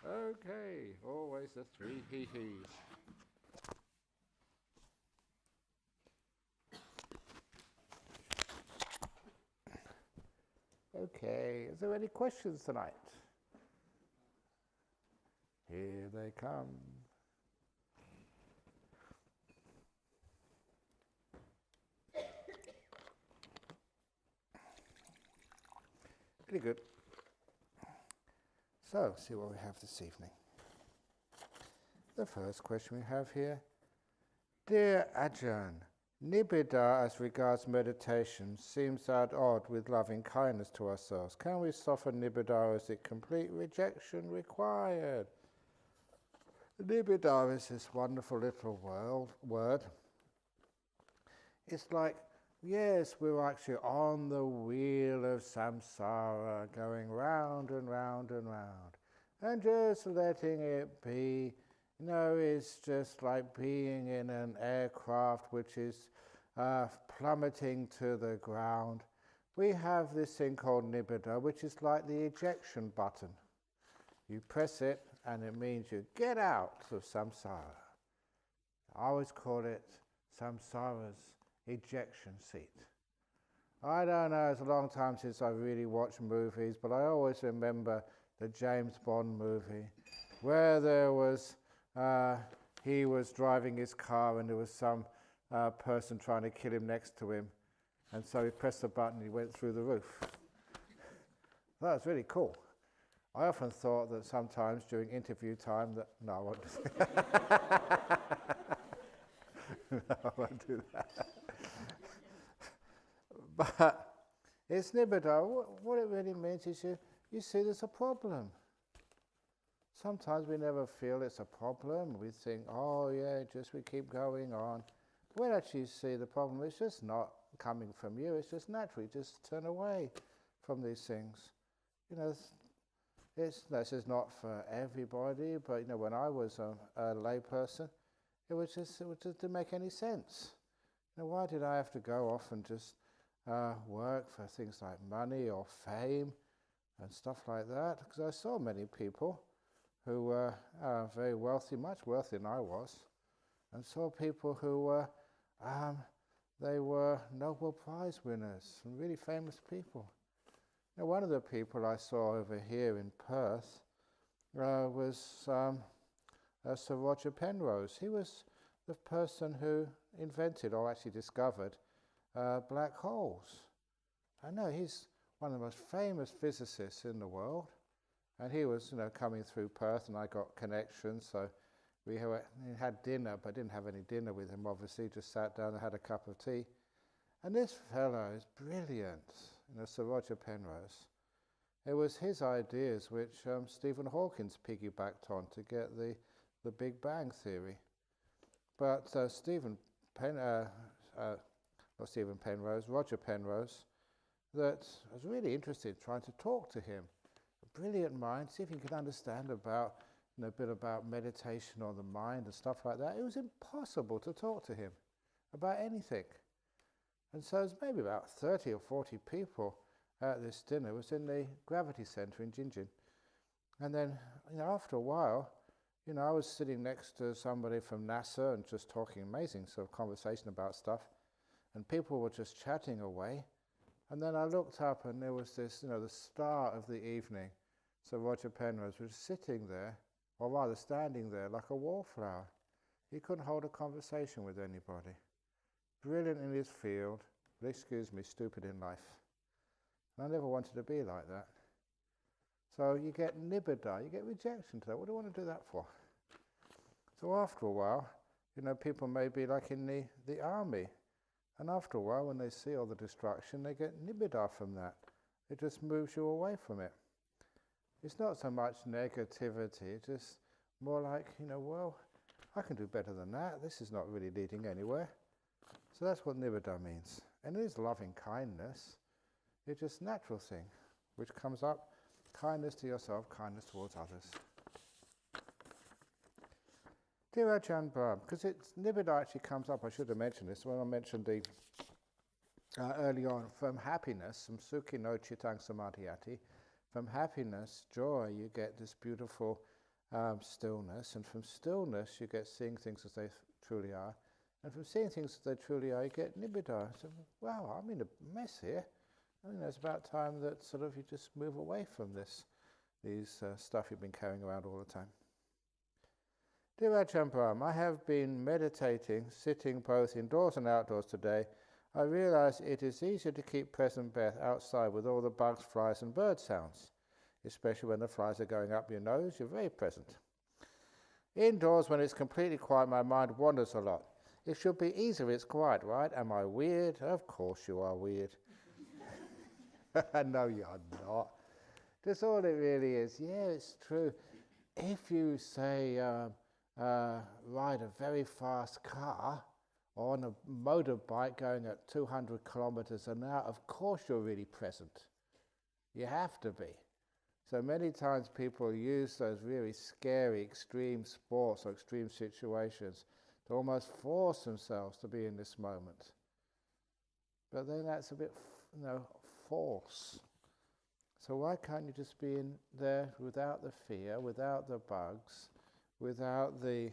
Okay, always the three he-he's. Okay, is there any questions tonight? Here they come. Pretty good. So, see what we have this evening. The first question we have here. Dear Ajahn, Nibbida as regards meditation seems at odd with loving kindness to ourselves. Can we soften Nibbida, or is it complete rejection required? Nibbida is this wonderful little word. It's like, yes, we're actually on the wheel of samsara, going round and round and round. And just letting it be, is just like being in an aircraft which is plummeting to the ground. We have this thing called Nibbida, which is like the ejection button. You press it, and it means you get out of samsara. I always call it samsara's ejection seat. I don't know, it's a long time since I really watched movies, but I always remember the James Bond movie where there was, he was driving his car and there was some person trying to kill him next to him, and so he pressed the button and he went through the roof. That was really cool. I often thought that sometimes during interview time that, no, I won't do that. No, I won't do that. But it's Nibbida. What it really means is you see there's a problem. Sometimes we never feel it's a problem. We think, oh yeah, just we keep going on. When actually you see the problem, it's just not coming from you. It's just natural. You just turn away from these things. This is not for everybody, but when I was a lay person, it just didn't make any sense. Why did I have to go off and just work for things like money or fame and stuff like that? Because I saw many people who were very wealthy, much wealthier than I was, and saw people who were they were Nobel Prize winners and really famous people. One of the people I saw over here in Perth was Sir Roger Penrose. He was the person who invented, or actually discovered, black holes. I know he's one of the most famous physicists in the world, and he was, coming through Perth, and I got connections. So we had dinner, but I didn't have any dinner with him. Obviously, just sat down and had a cup of tea. And this fellow is brilliant, Sir Roger Penrose. It was his ideas which Stephen Hawking piggybacked on to get the Big Bang theory. But Roger Penrose, that was really interested in trying to talk to him. A brilliant mind, see if he could understand about a bit about meditation on the mind and stuff like that. It was impossible to talk to him about anything. And so there's maybe about 30 or 40 people at this dinner. It was in the Gravity Centre in Gingin. And then, after a while, I was sitting next to somebody from NASA and just talking amazing sort of conversation about stuff. And people were just chatting away. And then I looked up and there was this, the star of the evening. So Roger Penrose was sitting there, or rather standing there like a wallflower. He couldn't hold a conversation with anybody. Brilliant in his field, but excuse me, stupid in life. And I never wanted to be like that. So you get Nibbida, you get rejection to that. What do you want to do that for? So after a while, people may be like in the army. And after a while, when they see all the destruction, they get Nibbida from that. It just moves you away from it. It's not so much negativity, it's just more like, well, I can do better than that. This is not really leading anywhere. So that's what Nibbida means. And it is loving kindness. It's just a natural thing, which comes up, kindness to yourself, kindness towards others. Dear Ajahn Brahm, because Nibbida actually comes up, I should have mentioned this, when I mentioned the early on, from happiness, from sukhi no chitang samadhyati, from happiness, joy, you get this beautiful stillness, and from stillness you get seeing things as they truly are, and from seeing things as they truly are you get nibbida. So, wow, I'm in a mess here. I think it's about time that sort of you just move away from these stuff you've been carrying around all the time. Dear Ajahn Brahm, I have been meditating, sitting both indoors and outdoors today. I realize it is easier to keep present breath outside with all the bugs, flies and bird sounds, especially when the flies are going up your nose. You're very present. Indoors, when it's completely quiet, my mind wanders a lot. It should be easier if it's quiet, right? Am I weird? Of course you are weird. No, you're not. That's all it really is. Yeah, it's true. If you say ride a very fast car or on a motorbike going at 200 kilometers an hour, of course you're really present. You have to be. So many times people use those really scary extreme sports or extreme situations to almost force themselves to be in this moment. But then that's a bit, false. So why can't you just be in there without the fear, without the bugs, without the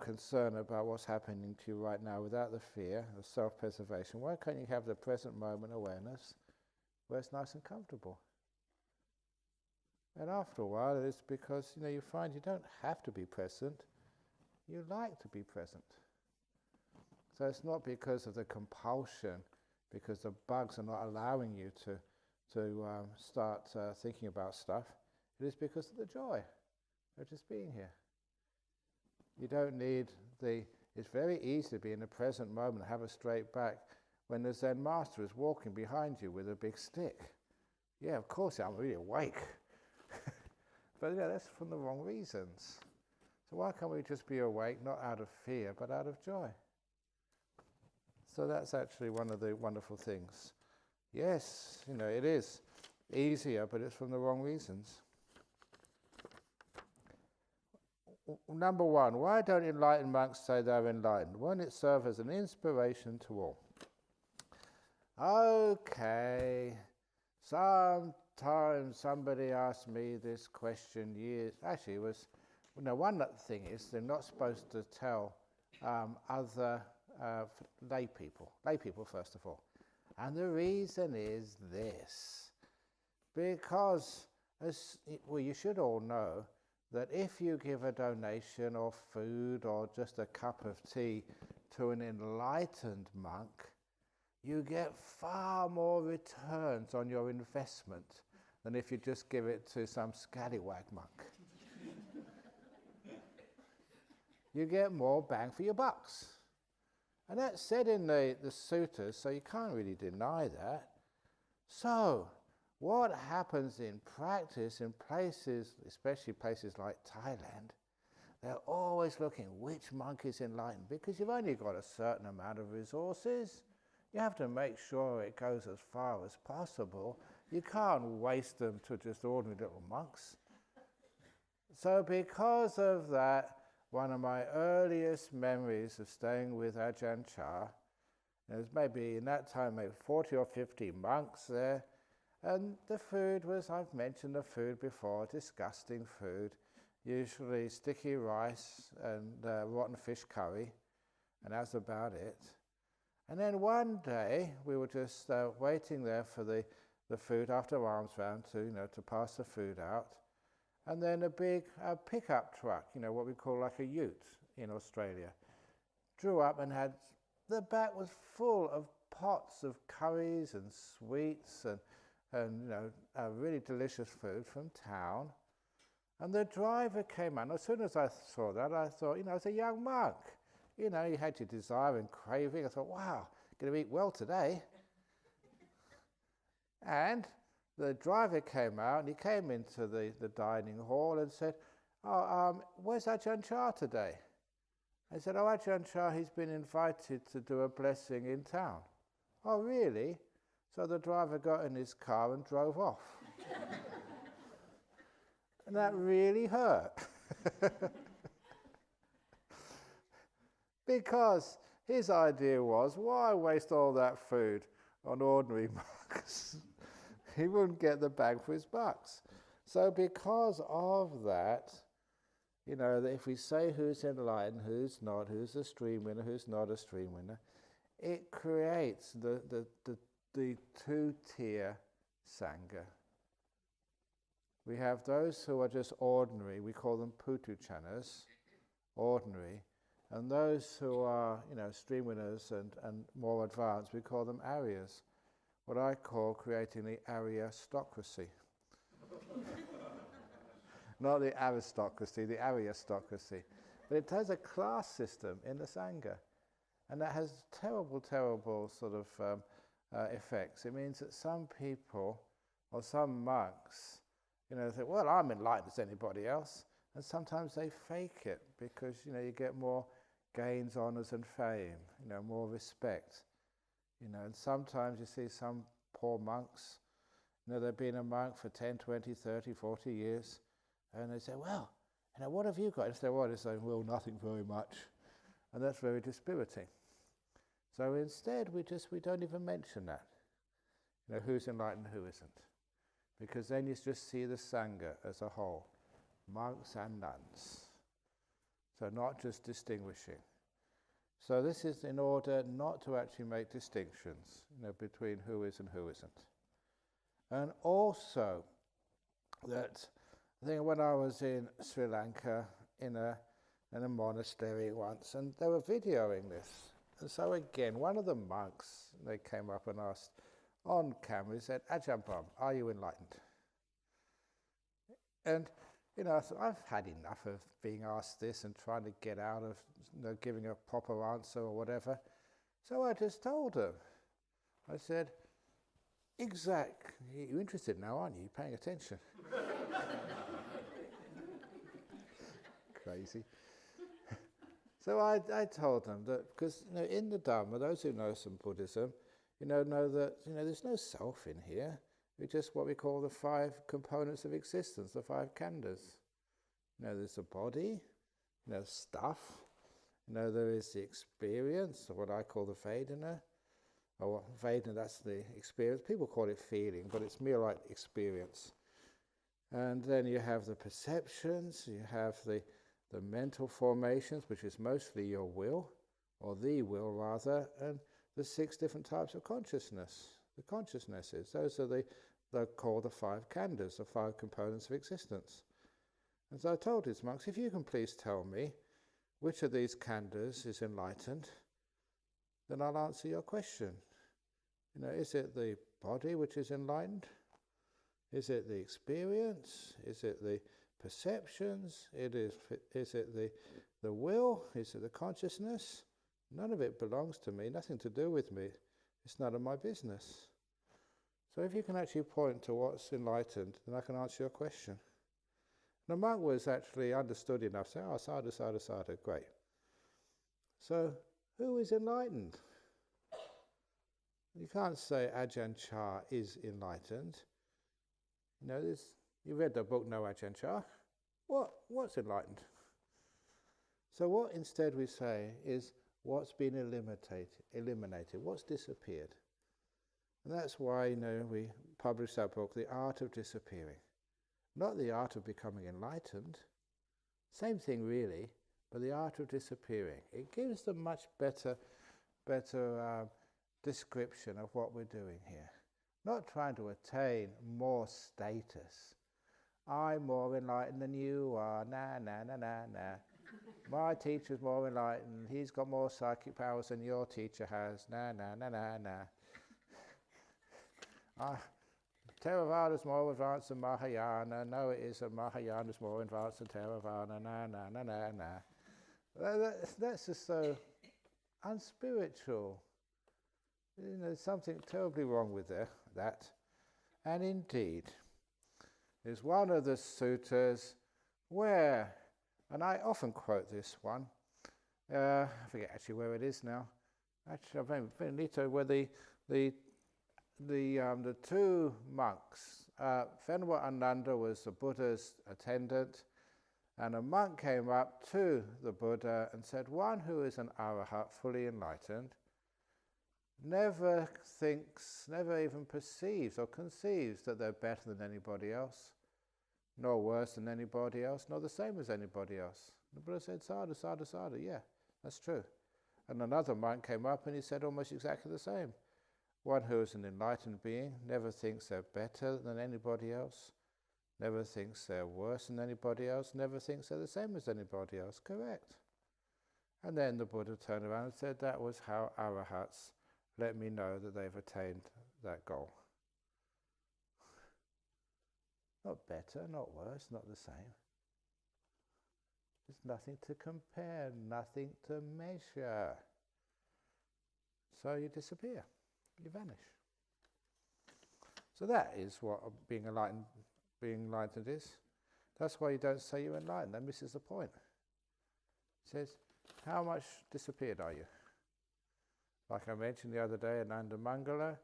concern about what's happening to you right now, without the fear of self-preservation? Why can't you have the present moment awareness where it's nice and comfortable? And after a while, it's because you find you don't have to be present. You like to be present. So it's not because of the compulsion, because the bugs are not allowing you to start thinking about stuff. It is because of the joy of just being here. You don't need it's very easy to be in the present moment, have a straight back, when the Zen master is walking behind you with a big stick. Yeah, of course I'm really awake. But that's from the wrong reasons. So why can't we just be awake, not out of fear, but out of joy? So that's actually one of the wonderful things. Yes, it is easier, but it's from the wrong reasons. Number one, why don't enlightened monks say they're enlightened? Won't it serve as an inspiration to all? Okay, sometimes somebody asked me this question actually it was, one thing is they're not supposed to tell other lay people first of all. And the reason is this, because you should all know that if you give a donation or food or just a cup of tea to an enlightened monk, you get far more returns on your investment than if you just give it to some scallywag monk. You get more bang for your bucks. And that's said in the suttas, so you can't really deny that. So, what happens in practice in places, especially places like Thailand, they're always looking which monk is enlightened, because you've only got a certain amount of resources. You have to make sure it goes as far as possible. You can't waste them to just ordinary little monks. So because of that, one of my earliest memories of staying with Ajahn Chah, there was maybe in that time maybe 40 or 50 monks there, and the food was, I've mentioned the food before, disgusting food, usually sticky rice and rotten fish curry, and that's about it. And then one day we were just waiting there for the food after arms round to pass the food out. And then a big pickup truck, what we call like a ute in Australia, drew up and the back was full of pots of curries and sweets and really delicious food from town. And the driver came in. As soon as I saw that, I thought, as a young monk, you had your desire and craving. I thought, wow, going to eat well today. And the driver came out and he came into the dining hall and said, where's Ajahn Chah today? I said, Ajahn Chah, he's been invited to do a blessing in town. Oh, really? So the driver got in his car and drove off. And that really hurt. Because his idea was, why waste all that food on ordinary monks? He wouldn't get the bang for his bucks. So because of that, that if we say who's enlightened, who's not, who's a stream winner, who's not a stream winner, it creates the two-tier Sangha. We have those who are just ordinary, we call them putuchanas, ordinary, and those who are, stream winners and more advanced, we call them Aryas, what I call creating the Aryastocracy. Not the aristocracy, the Aryastocracy. But it has a class system in the Sangha, and that has terrible, terrible sort of effects. It means that some people, or some monks, think, well, I'm enlightened as anybody else, and sometimes they fake it because, you get more gains, honours and fame, more respect, and sometimes you see some poor monks, they've been a monk for 10, 20, 30, 40 years, and they say, well, what have you got? And say, well, they say, well, nothing very much, and that's very dispiriting. So instead, we don't even mention that, who's enlightened, who isn't, because then you just see the Sangha as a whole, monks and nuns. So not just distinguishing. So this is in order not to actually make distinctions, between who is and who isn't. And also that, I think when I was in Sri Lanka in a monastery once, and they were videoing this. And so again, one of the monks, they came up and asked on camera, he said, Ajahn Brahm, are you enlightened? And I thought, I've had enough of being asked this and trying to get out of giving a proper answer or whatever. So I just told him. I said, exactly. You're interested now, aren't you? You're paying attention. Crazy. So I told them that, because in the Dhamma, those who know some Buddhism, know that there's no self in here. It's just what we call the 5 components of existence, the 5 khandhas. There's the body, stuff. There is the experience, or what I call the Vedana. Or Vedana, that's the experience. People call it feeling, but it's mere like experience. And then you have the perceptions, you have the mental formations, which is mostly your will, or the will rather, and the 6 different types of consciousness, the consciousnesses. Those are they're called the 5 khandhas, the 5 components of existence. And so I told his monks, if you can please tell me which of these khandhas is enlightened, then I'll answer your question. Is it the body which is enlightened? Is it the experience? Is it the perceptions? Is it the will? Is it the consciousness? None of it belongs to me, nothing to do with me. It's none of my business. So if you can actually point to what's enlightened, then I can answer your question. The monk was actually understood enough to say, oh, sadhu, sadhu, sadhu, great. So who is enlightened? You can't say Ajahn Chah is enlightened. You read the book No Ajahn Chah. What's enlightened? So what instead we say is what's been eliminated, what's disappeared. And that's why we published that book, The Art of Disappearing. Not the art of becoming enlightened. Same thing really, but the art of disappearing. It gives a much better description of what we're doing here. Not trying to attain more status. I'm more enlightened than you are, nah, nah, nah, nah, nah. My teacher's more enlightened, he's got more psychic powers than your teacher has, nah, nah, nah, nah, nah. Theravada's more advanced than Mahayana, no it isn't, Mahayana's more advanced than Theravada, nah, nah, nah, nah, nah. That's just so unspiritual. There's something terribly wrong with that. And indeed, there's one of the suttas where, and I often quote this one, I forget actually where it is now. Actually, I've been where the 2 monks, Venerable Ananda was the Buddha's attendant, and a monk came up to the Buddha and said, one who is an arahat, fully enlightened, never thinks, never even perceives or conceives that they're better than anybody else. nor worse than anybody else, nor the same as anybody else. The Buddha said, sadhu, sadhu, sadhu, yeah, that's true. And another monk came up and he said almost exactly the same. One who is an enlightened being never thinks they're better than anybody else, never thinks they're worse than anybody else, never thinks they're the same as anybody else. Correct. And then the Buddha turned around and said, that was how arahats let me know that they've attained that goal. Not better, not worse, not the same. There's nothing to compare, nothing to measure. So you disappear, you vanish. So that is what being enlightened is. That's why you don't say you're enlightened. That misses the point. It says, how much disappeared are you? Like I mentioned the other day in Andamangala,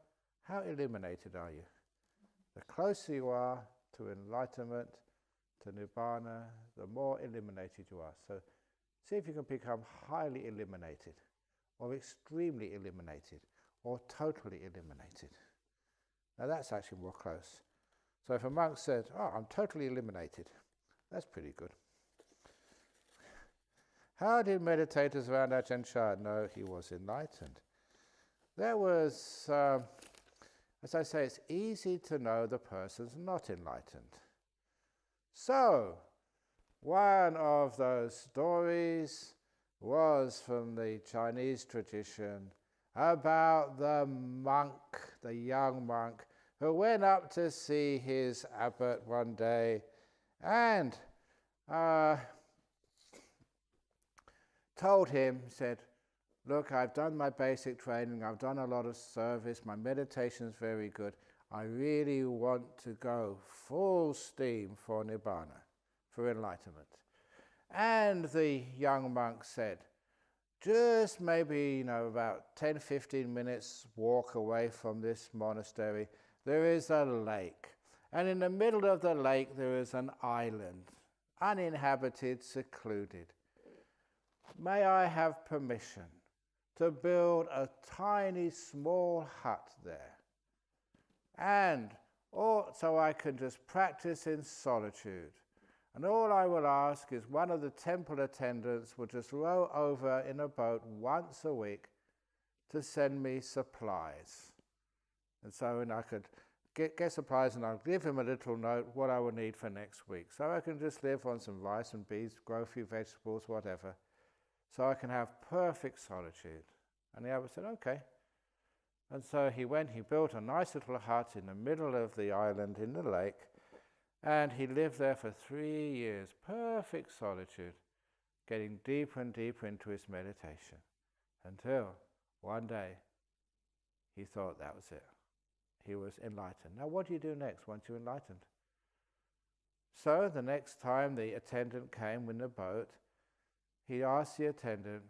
how eliminated are you? The closer you are to enlightenment, to Nibbana, the more eliminated you are. So see if you can become highly eliminated, or extremely eliminated, or totally eliminated. Now that's actually more close. So if a monk said, oh, I'm totally eliminated, that's pretty good. How did meditators around Ajahn Chah know he was enlightened? There was, as I say, it's easy to know the person's not enlightened. So, one of those stories was from the Chinese tradition about the monk, the young monk, who went up to see his abbot one day and told him, said, look, I've done my basic training, I've done a lot of service, my meditation's very good, I really want to go full steam for Nibbana, for enlightenment. And the young monk said, just maybe, about 10-15 minutes walk away from this monastery, there is a lake. And in the middle of the lake there is an island, uninhabited, secluded. May I have permission to build a tiny small hut there? And so I can just practice in solitude. And all I will ask is one of the temple attendants will just row over in a boat once a week to send me supplies. And so I could get supplies and I'll give him a little note what I will need for next week. So I can just live on some rice and beans, grow a few vegetables, whatever. So I can have perfect solitude. And the abbot said, okay. And so he went, he built a nice little hut in the middle of the island in the lake, and he lived there for 3 years, perfect solitude, getting deeper and deeper into his meditation, until one day he thought that was it. He was enlightened. Now what do you do next once you're enlightened? So the next time the attendant came in the boat, he asked the attendant,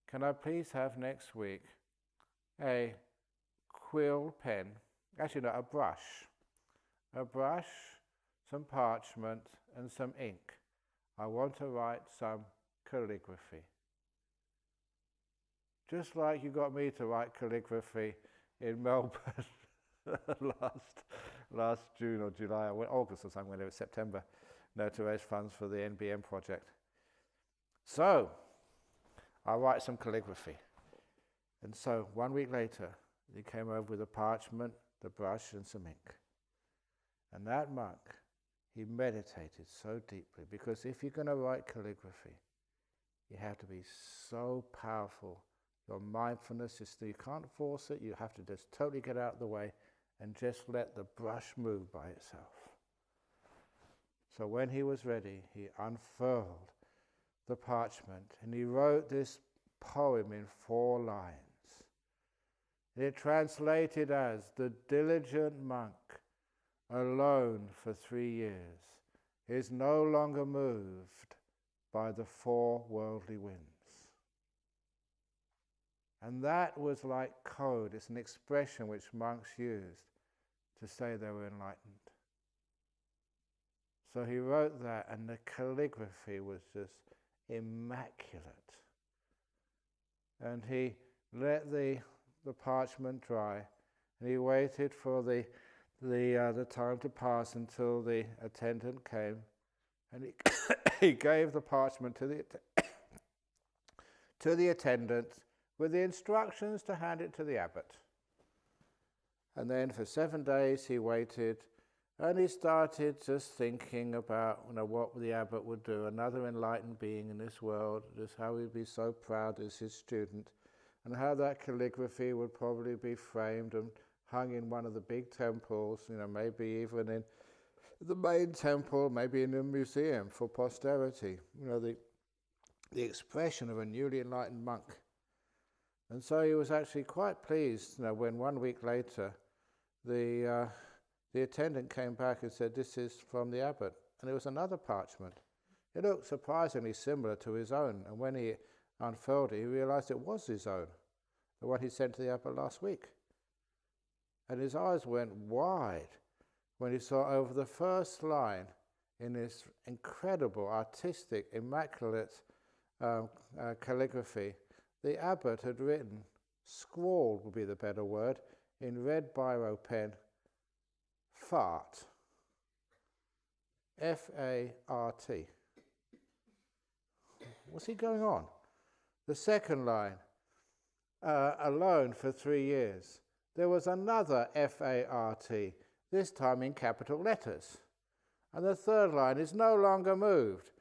can I please have next week a quill pen, actually no, a brush, some parchment and some ink. I want to write some calligraphy. Just like you got me to write calligraphy in Melbourne last June or July, or August or something, when it was September, to raise funds for the NBM project. So, I write some calligraphy. And so 1 week later, he came over with a parchment, the brush, and some ink. And that monk, he meditated so deeply, because if you're going to write calligraphy, you have to be so powerful. Your mindfulness is, you can't force it, you have to just totally get out of the way and just let the brush move by itself. So when he was ready, he unfurled the parchment and he wrote this poem in 4 lines. It translated as, the diligent monk, alone for 3 years, is no longer moved by the 4 worldly winds. And that was like code. It's an expression which monks used to say they were enlightened. So he wrote that, and the calligraphy was just immaculate. And he let the parchment dry, and he waited for the the time to pass until the attendant came, and he, he gave the parchment to the attendant with the instructions to hand it to the abbot. And then for 7 days he waited, and he started just thinking about what the abbot would do, another enlightened being in this world, just how he'd be so proud as his student, and how that calligraphy would probably be framed and hung in one of the big temples, maybe even in the main temple, maybe in a museum for posterity, the expression of a newly enlightened monk. And so he was actually quite pleased when 1 week later the attendant came back and said, "This is from the abbot." And it was another parchment. It looked surprisingly similar to his own, and when he unfurled it, he realized it was his own, the one he sent to the abbot last week. And his eyes went wide when he saw over the first line in this incredible, artistic, immaculate calligraphy, the abbot had written, scrawled would be the better word, in red biro pen, fart. F-A-R-T. What's he going on? The second line, alone for 3 years. There was another F-A-R-T, this time in capital letters. And the third line is no longer moved.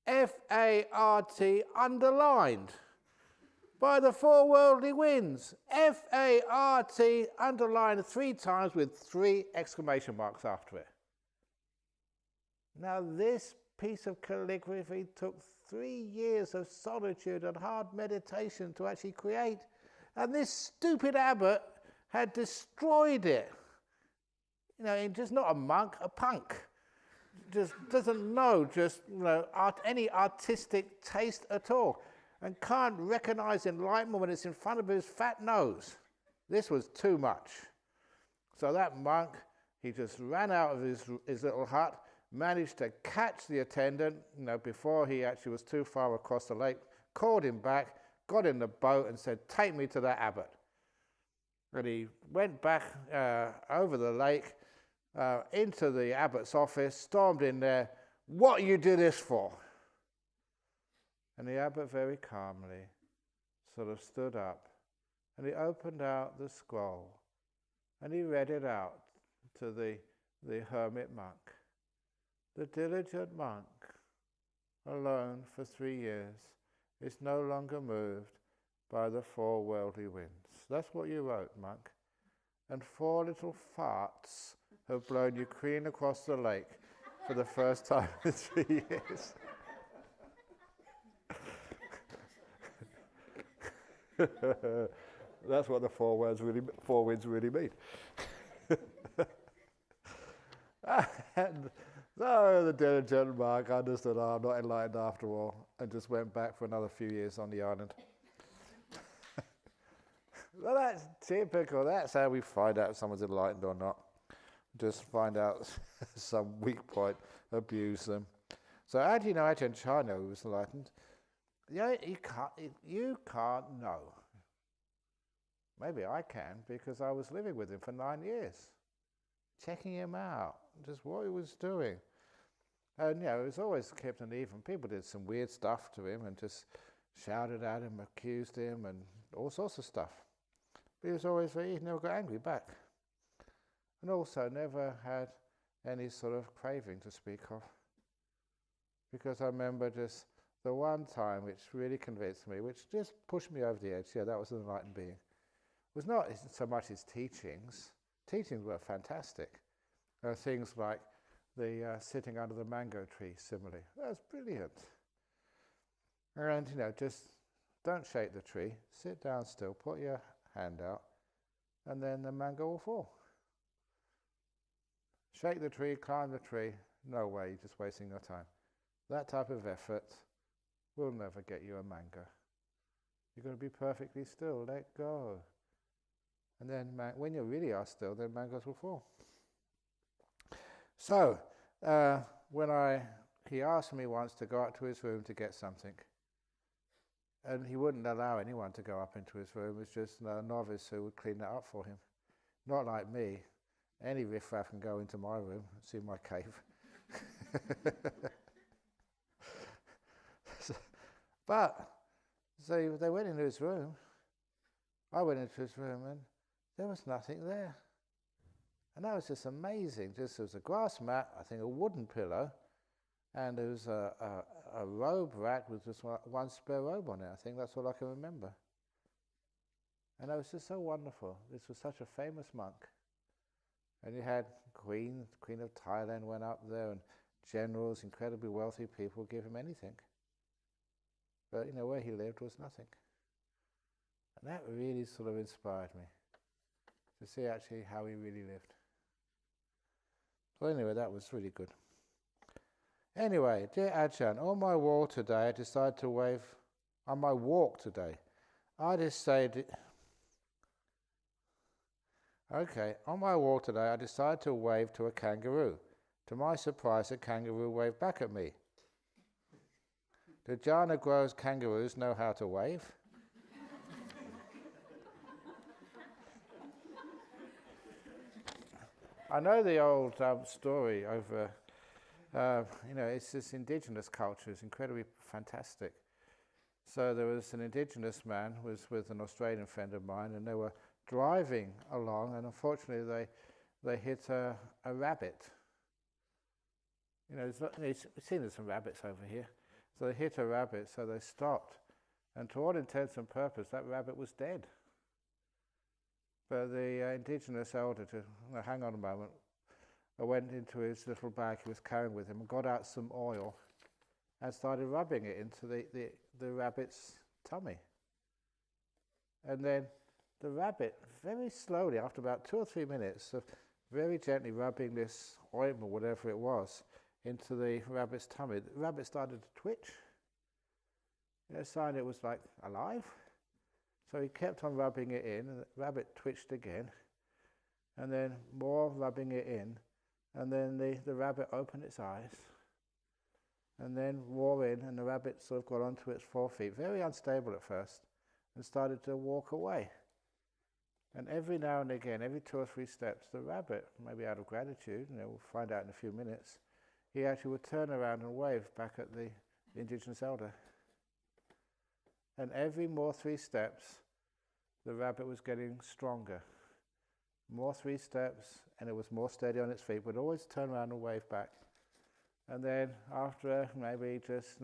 F-A-R-T underlined by the four worldly winds. F-A-R-T underlined 3 times with 3 exclamation marks after it. Now this piece of calligraphy took 3 years of solitude and hard meditation to actually create. And this stupid abbot had destroyed it. Just not a monk, a punk. Just doesn't know any artistic taste at all, and can't recognize enlightenment when it's in front of his fat nose. This was too much. So that monk, he just ran out of his little hut, managed to catch the attendant, before he actually was too far across the lake, called him back, got in the boat and said, "Take me to that abbot." And he went back over the lake, into the abbot's office, stormed in there. "What you do this for?" And the abbot very calmly sort of stood up, and he opened out the scroll, and he read it out to the hermit monk. The diligent monk, alone for 3 years, is no longer moved by the 4 worldly winds. That's what you wrote, monk. And 4 little farts have blown you clean across the lake for the first time in 3 years. That's what the 4 winds really mean. And so the diligent monk understood, I'm not enlightened after all, and just went back for another few years on the island. Well, that's typical. That's how we find out if someone's enlightened or not. Just find out some weak point, abuse them. So how do you know Ajahn China who was enlightened? You can't know. Maybe I can, because I was living with him for 9 years, checking him out, just what he was doing. And it was always kept an even. People did some weird stuff to him and just shouted at him, accused him, and all sorts of stuff. But he was always he never got angry back. And also never had any sort of craving to speak of. Because I remember just the one time which really convinced me, which just pushed me over the edge, that was an enlightened being, was not so much his teachings. Teachings were fantastic. Things like the sitting under the mango tree simile. That was brilliant. And, just don't shake the tree, sit down still, put your hand out, and then the mango will fall. Shake the tree, climb the tree, no way, you're just wasting your time. That type of effort will never get you a mango. You've got to be perfectly still, let go. And then when you really are still, then mangoes will fall. So, he asked me once to go up to his room to get something. And he wouldn't allow anyone to go up into his room. It was just a novice who would clean that up for him. Not like me. Any riffraff can go into my room, see my cave. But, so they went into his room. I went into his room and there was nothing there. And that was just amazing. Just there was a grass mat, I think a wooden pillow, and there was a robe rack with just one spare robe on it. I think that's all I can remember. And that was just so wonderful. This was such a famous monk. And you had Queen of Thailand went up there, and generals, incredibly wealthy people give him anything. But where he lived was nothing. And that really sort of inspired me to see actually how he really lived. So anyway, that was really good. Anyway, dear Ajahn, on my walk today, I decided to wave. On my walk today, I decided. Okay, on my walk today, I decided to wave to a kangaroo. To my surprise, the kangaroo waved back at me. Do jhana grows kangaroos know how to wave? I know the old story over, it's this indigenous culture. It's incredibly fantastic. So there was an indigenous man who was with an Australian friend of mine, and they were driving along, and unfortunately they hit a rabbit. We've seen there's some rabbits over here. So they hit a rabbit, so they stopped. And to all intents and purposes, that rabbit was dead. But the indigenous elder, hang on a moment, went into his little bag he was carrying with him and got out some oil and started rubbing it into the rabbit's tummy. And then the rabbit, very slowly, after about 2 or 3 minutes of very gently rubbing this ointment, whatever it was, into the rabbit's tummy, the rabbit started to twitch. A sign it was like alive. So he kept on rubbing it in, and the rabbit twitched again, and then more rubbing it in, and then the rabbit opened its eyes, and then wore in, and the rabbit sort of got onto its 4 feet, very unstable at first, and started to walk away. And every now and again, every 2 or 3 steps, the rabbit, maybe out of gratitude, we'll find out in a few minutes, he actually would turn around and wave back at the indigenous elder. And every more 3 steps, the rabbit was getting stronger. More 3 steps, and it was more steady on its feet, but always turn around and wave back. And then after maybe just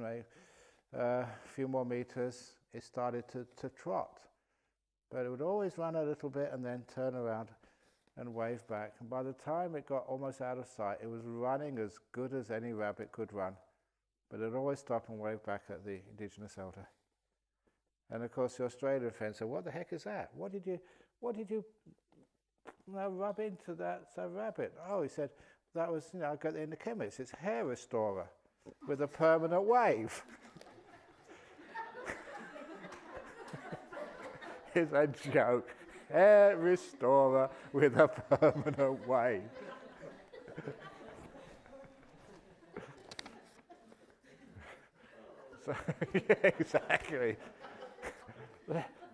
a few more meters, it started to trot. But it would always run a little bit and then turn around and wave back. And by the time it got almost out of sight, it was running as good as any rabbit could run. But it always stopped and waved back at the indigenous elder. And of course the Australian friend said, "What the heck is that? What did you rub into that rabbit?" Oh, he said, "That was, I got it in the chemist. It's hair restorer with a permanent wave." It's a joke. Hair restorer with a permanent wave. So, yeah, exactly.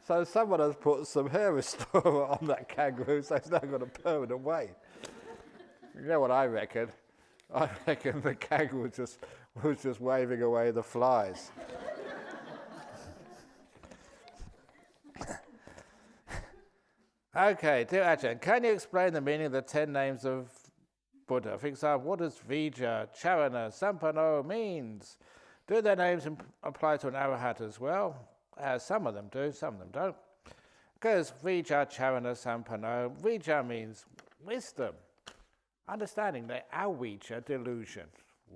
So someone has put some hair restorer on that kangaroo, so it's now got a permanent wave. You know what I reckon? I reckon the kangaroo was just waving away the flies. Okay, dear Ajahn, can you explain the meaning of the 10 names of Buddha? For example, what does Vijja, Charana, Sampano means? Do their names apply to an arahat as well? Some of them do, some of them don't. Because Vijja, Charana, Sampano, Vijja means wisdom, understanding the avijja, delusion.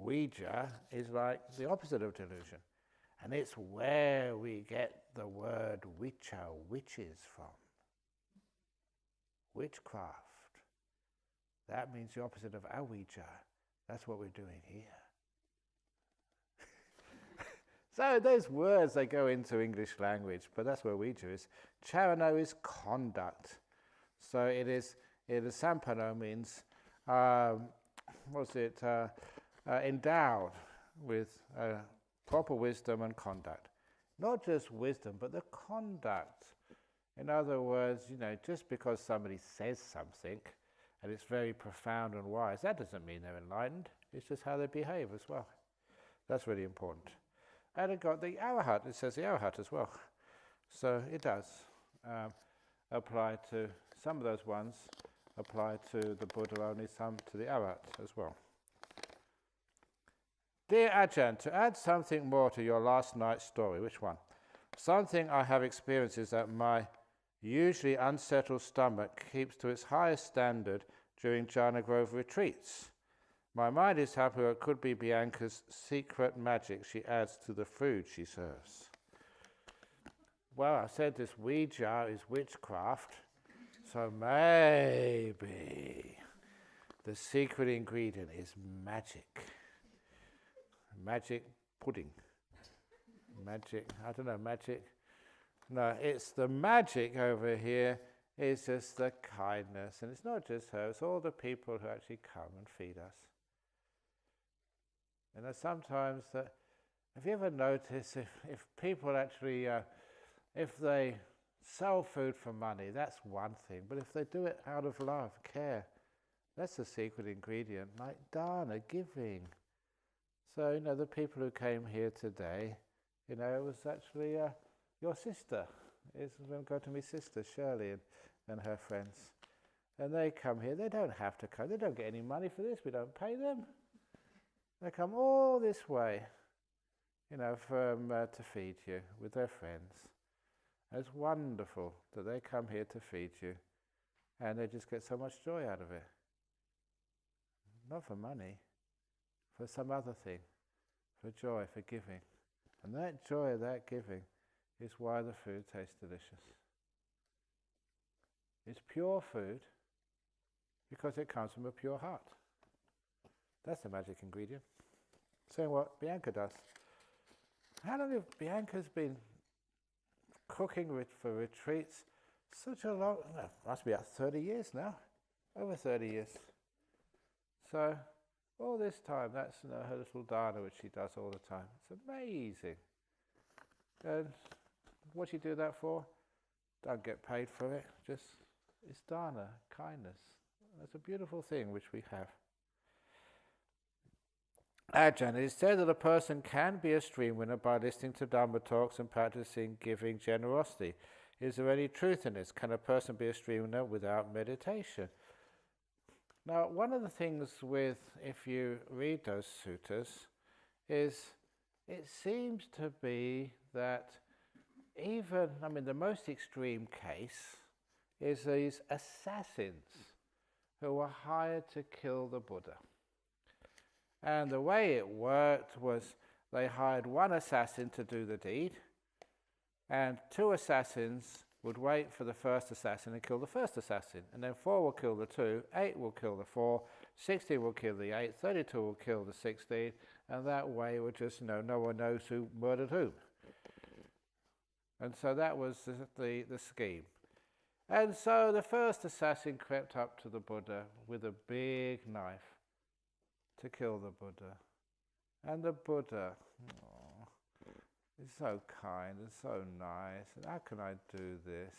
Vijja is like the opposite of delusion. And it's where we get the word witcha, witches, from. Witchcraft. That means the opposite of avijja. That's what we're doing here. So those words, they go into English language, but that's where vijja is. Charano is conduct. So it is sampano means, endowed with proper wisdom and conduct. Not just wisdom, but the conduct. In other words, just because somebody says something and it's very profound and wise. That doesn't mean they're enlightened. It's just how they behave as well. That's really important. And it got the Arahat. It says the Arahat as well. So it does apply to some of those ones, apply to the Buddha only, some to the Arahat as well. Dear Ajahn, to add something more to your last night's story, which one? Something I have experienced is that my usually unsettled stomach keeps to its highest standard during Jhana Grove retreats. My mind is happy it could be Bianca's secret magic she adds to the food she serves. Well, I said this Ouija is witchcraft, so maybe the secret ingredient is magic. Magic pudding. Magic, I don't know, magic. No, it's the magic over here is just the kindness. And it's not just her, it's all the people who actually come and feed us. And sometimes, have you ever noticed if people actually, if they sell food for money, that's one thing. But if they do it out of love, care, that's the secret ingredient, like dana, giving. So, the people who came here today, it was actually your sister. I'm going to go to my sister, Shirley, and her friends. And they come here. They don't have to come. They don't get any money for this. We don't pay them. They come all this way, to feed you with their friends. And it's wonderful that they come here to feed you. And they just get so much joy out of it. Not for money, for some other thing, for joy, for giving. And that joy, that giving, is why the food tastes delicious. It's pure food because it comes from a pure heart. That's the magic ingredient. Saying what Bianca does. How long have Bianca's been cooking for retreats? Such a long, must be about 30 years now. Over 30 years. So, all this time, that's her little dana which she does all the time. It's amazing. And what do you do that for? Don't get paid for it. Just, it's dana, kindness. That's a beautiful thing which we have. Ajahn, it is said that a person can be a stream winner by listening to Dhamma talks and practicing giving generosity. Is there any truth in this? Can a person be a stream winner without meditation? Now, one of the things if you read those suttas, is it seems to be that the most extreme case is these assassins who were hired to kill the Buddha. And the way it worked was they hired one assassin to do the deed, and 2 assassins would wait for the first assassin and kill the first assassin. And then 4 will kill the 2, 8 will kill the 4, 16 will kill the 8, 32 will kill the 16, and that way it would just, no one knows who murdered whom. And so that was the scheme. And so the first assassin crept up to the Buddha with a big knife to kill the Buddha. And the Buddha, is so kind and so nice, and how can I do this?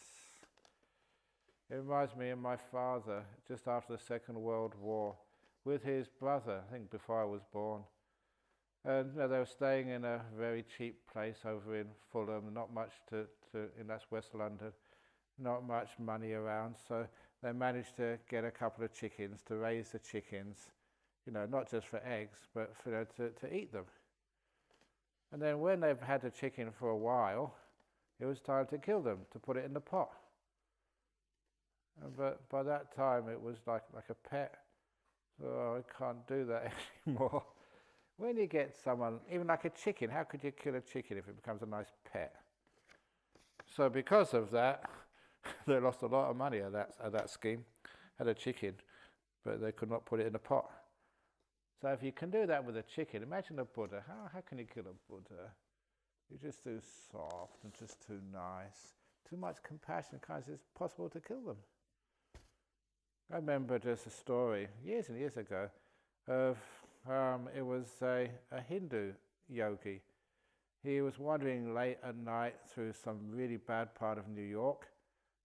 It reminds me of my father, just after the Second World War, with his brother, I think before I was born. And they were staying in a very cheap place over in Fulham, not much that's West London, not much money around, so they managed to get a couple of chickens, to raise the chickens, not just for eggs, but to eat them. And then when they've had the chicken for a while, it was time to kill them, to put it in the pot. But by that time it was like a pet. So I can't do that anymore. When you get someone, even like a chicken, how could you kill a chicken if it becomes a nice pet? So because of that, they lost a lot of money at that scheme. Had a chicken, but they could not put it in a pot. So if you can do that with a chicken, imagine a Buddha. How can you kill a Buddha? You're just too soft and just too nice. Too much compassion, kindness. It's possible to kill them. I remember just a story years and years ago of it was a Hindu yogi. He was wandering late at night through some really bad part of New York,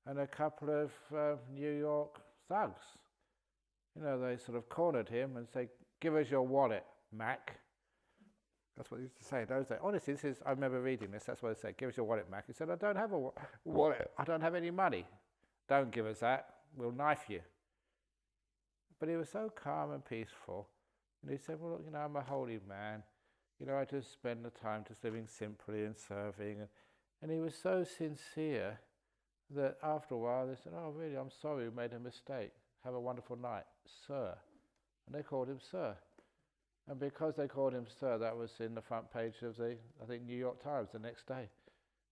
and a couple of New York thugs they sort of cornered him and say, "Give us your wallet, Mac." That's what they used to say in those days. Honestly, I remember reading this, that's what they said, "Give us your wallet, Mac." He said, "I don't have a wallet, I don't have any money. Don't give us that, we'll knife you." But he was so calm and peaceful. And he said, "Well, look, I'm a holy man. I just spend the time just living simply and serving." And he was so sincere that after a while they said, "Oh, really, I'm sorry, we made a mistake. Have a wonderful night, sir." And they called him sir. And because they called him sir, that was in the front page of the, I think, New York Times the next day.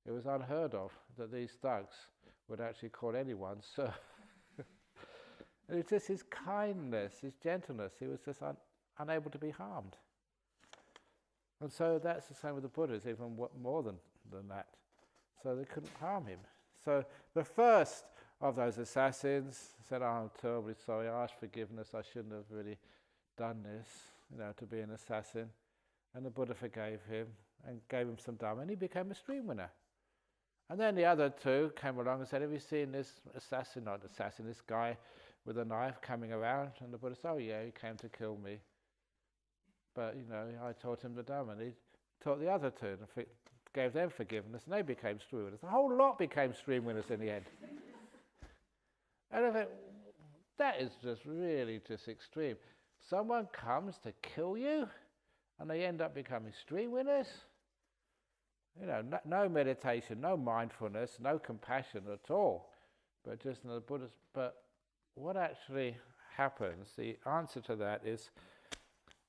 It was unheard of that these thugs would actually call anyone sir. And it's just his kindness, his gentleness. He was just unable to be harmed. And so that's the same with the Buddhas, even more than that. So they couldn't harm him. So the first of those assassins said, "Oh, I'm terribly sorry, I asked forgiveness, I shouldn't have really done this, to be an assassin." And the Buddha forgave him and gave him some Dhamma, and he became a stream winner. And then the other two came along and said, "Have you seen this this guy with a knife coming around?" And the Buddha said, "Oh yeah, he came to kill me. But, I taught him the Dhamma." And he taught the other two and gave them forgiveness, and they became stream winners. The whole lot became stream winners in the end. And I think, that is just really just extreme. Someone comes to kill you, and they end up becoming stream winners? No meditation, no mindfulness, no compassion at all. But just the Buddhist. But what actually happens, the answer to that is,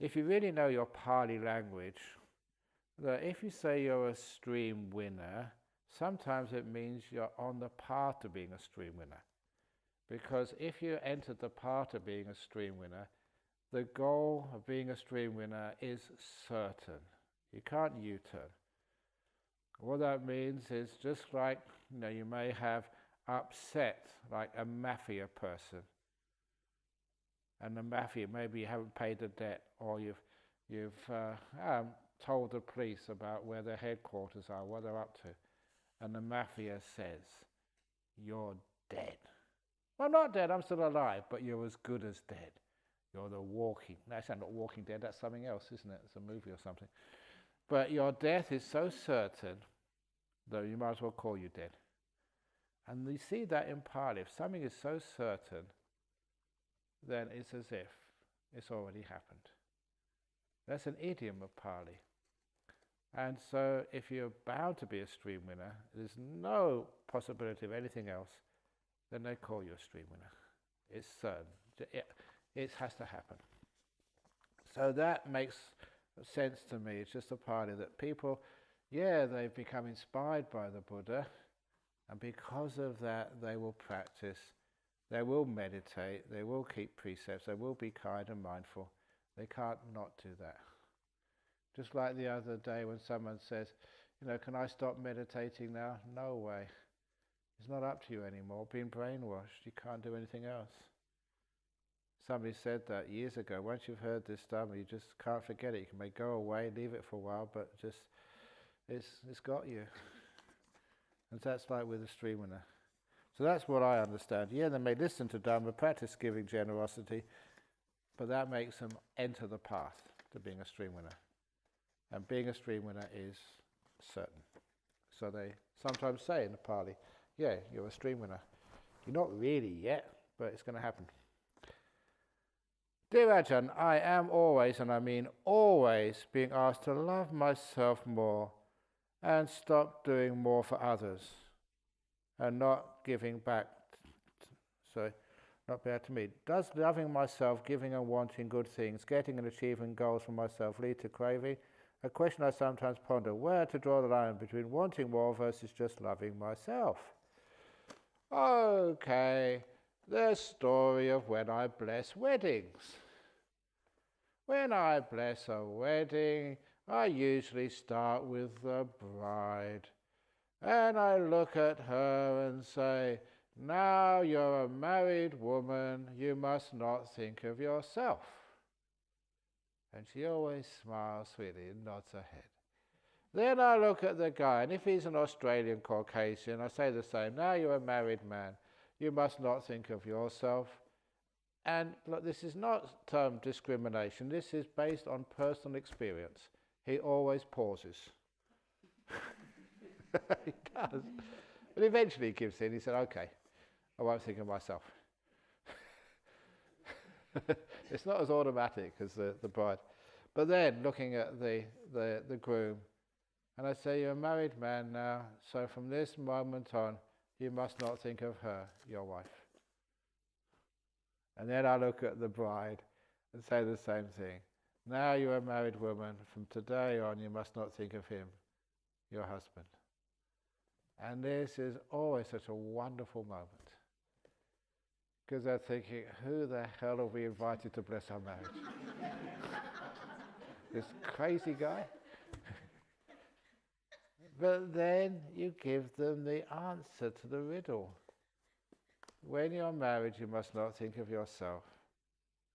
if you really know your Pali language, that if you say you're a stream winner, sometimes it means you're on the path to being a stream winner. Because if you entered the path of being a stream winner, the goal of being a stream winner is certain. You can't U-turn. What that means is, just like you may have upset like a mafia person, and the mafia, maybe you haven't paid the debt, or you've told the police about where their headquarters are, what they're up to, and the mafia says, "You're dead." "I'm not dead, I'm still alive." "But you're as good as dead. You're the walking..." No, it's not Walking Dead, that's something else, isn't it? It's a movie or something. But your death is so certain that you might as well call you dead. And you see that in Pali. If something is so certain, then it's as if it's already happened. That's an idiom of Pali. And so if you're bound to be a stream winner, there's no possibility of anything else, then they call you a stream winner. It's certain. It has to happen. So that makes sense to me. It's just a Pali that people, they've become inspired by the Buddha, and because of that they will practice, they will meditate, they will keep precepts, they will be kind and mindful. They can't not do that. Just like the other day when someone says, "Can I stop meditating now?" No way. It's not up to you anymore. Being brainwashed, you can't do anything else. Somebody said that years ago. Once you've heard this Dhamma, you just can't forget it. You may go away, leave it for a while, but just it's got you. And that's like with a stream winner. So that's what I understand. Yeah, they may listen to Dhamma, practice giving generosity, but that makes them enter the path to being a stream winner. And being a stream winner is certain. So they sometimes say in the Pali, "Yeah, you're a stream winner. You're not really yet, but it's going to happen." Dear Ajahn, I am always, and I mean always, being asked to love myself more and stop doing more for others and not giving back. Not back to me. Does loving myself, giving and wanting good things, getting and achieving goals for myself lead to craving? A question I sometimes ponder, where to draw the line between wanting more versus just loving myself. Okay, the story of when I bless weddings. When I bless a wedding, I usually start with the bride. And I look at her and say, "Now you're a married woman, you must not think of yourself." And she always smiles sweetly and nods her head. Then I look at the guy, and if he's an Australian Caucasian, I say the same. "Now you're a married man, you must not think of yourself." And look, this is not discrimination. This is based on personal experience. He always pauses. He does. But eventually he gives in. He said, okay, I won't think of myself. It's not as automatic as the bride. But then looking at the groom, and I say, you're a married man now, so from this moment on, you must not think of her, your wife. And then I look at the bride and say the same thing. Now you're a married woman, from today on you must not think of him, your husband. And this is always such a wonderful moment. Because they're thinking, who the hell have we invited to bless our marriage? This crazy guy? But then you give them the answer to the riddle. When you're married, you must not think of yourself.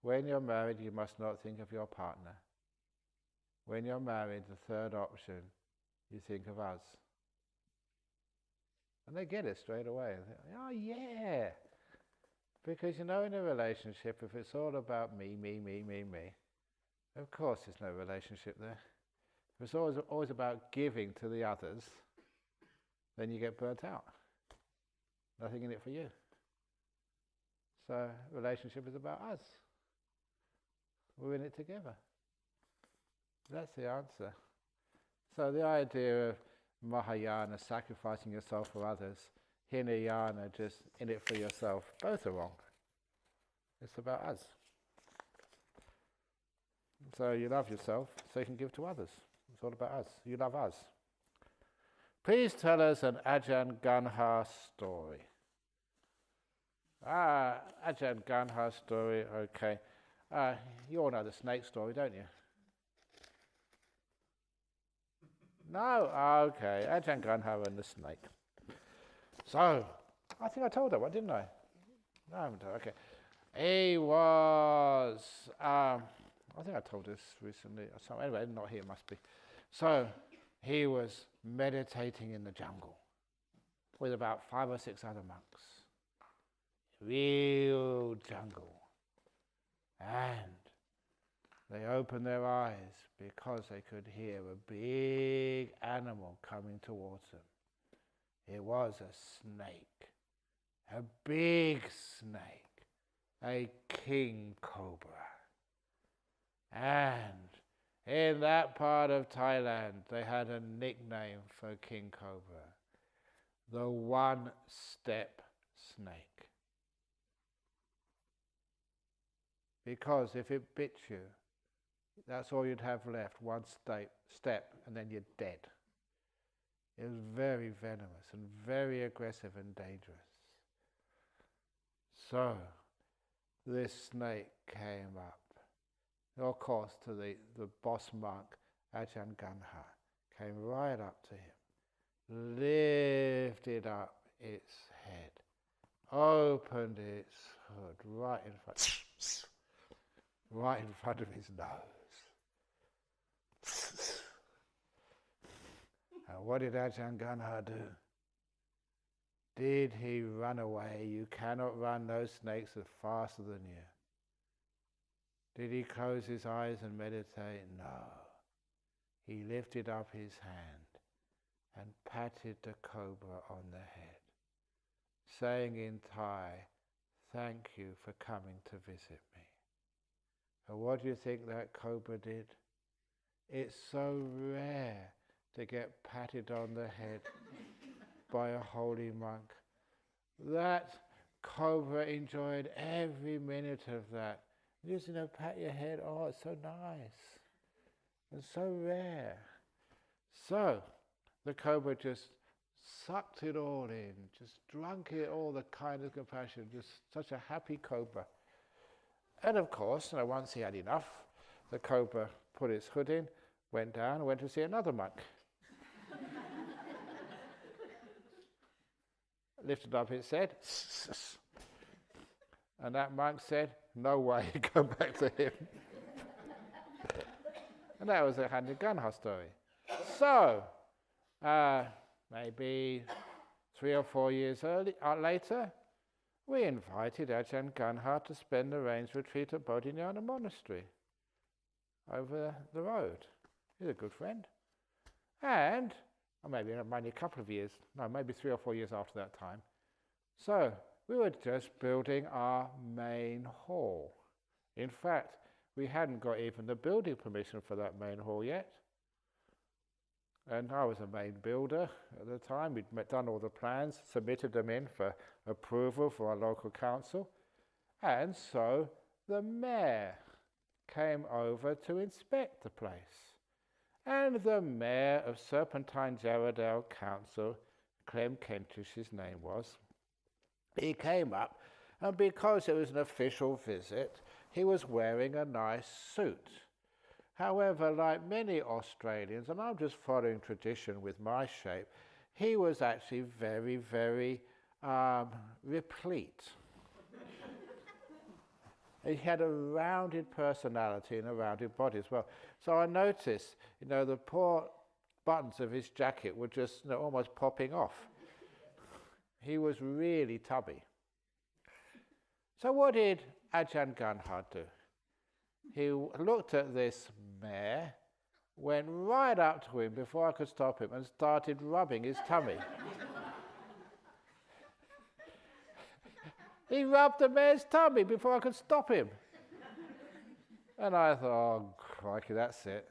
When you're married, you must not think of your partner. When you're married, the third option, you think of us. And they get it straight away. They think, oh yeah. Because in a relationship, if it's all about me, of course there's no relationship there. If it's always about giving to the others, then you get burnt out. Nothing in it for you. So relationship is about us. We're in it together. That's the answer. So the idea of Mahayana, sacrificing yourself for others, Hinayana, just in it for yourself, both are wrong. It's about us. So you love yourself so you can give to others. It's all about us. You love us. Please tell us an Ajahn Ganha story. Ajahn Ganha story, okay. You all know the snake story, don't you? No? Okay, Ajahn Ganha and the snake. So, I think I told that one, didn't I? No, I haven't told. Okay. He was, I think I told this recently. So anyway, not here, must be. So, he was meditating in the jungle with about 5 or 6 other monks. Real jungle. And they opened their eyes because they could hear a big animal coming towards them. It was a snake, a big snake, a king cobra. And in that part of Thailand, they had a nickname for king cobra, the one-step snake. Because if it bit you, that's all you'd have left, one step, and then you're dead. It was very venomous and very aggressive and dangerous. So, this snake came up. Of course, to the boss monk, Ajahn Ganha, came right up to him, lifted up its head, opened its hood right in front of his nose. And what did Ajahn Ganha do? Did he run away? You cannot run those snakes are faster than you. Did he close his eyes and meditate? No. He lifted up his hand and patted the cobra on the head, saying in Thai, "Thank you for coming to visit me." And what do you think that cobra did? It's so rare to get patted on the head by a holy monk. That cobra enjoyed every minute of that. Just, pat your head, oh, it's so nice. And so rare. So, the cobra just sucked it all in, just drank it all, the kindness, compassion, just such a happy cobra. And of course, once he had enough, the cobra put its hood in, went down and went to see another monk. Lifted up its head, and that monk said, "No way, go back to him." And that was a Ajahn Ganha story. So, maybe 3 or 4 years later, we invited Ajahn Ganha to spend the rains retreat at Bodhinyana Monastery over the road. He's a good friend. And maybe a couple of years, no, maybe 3 or 4 years after that time. So we were just building our main hall. In fact, we hadn't got even the building permission for that main hall yet. And I was a main builder at the time. We'd done all the plans, submitted them in for approval for our local council. And so the mayor came over to inspect the place. And the mayor of Serpentine Jarradale Council, Clem Kentish his name was, he came up, and because it was an official visit, he was wearing a nice suit. However, like many Australians, and I'm just following tradition with my shape, he was actually very, very replete. He had a rounded personality and a rounded body as well. So I noticed, the poor buttons of his jacket were just almost popping off. He was really tubby. So what did Ajahn Ganha do? He looked at this mayor, went right up to him before I could stop him and started rubbing his tummy. He rubbed the mayor's tummy before I could stop him. And I thought, oh, crikey, that's it.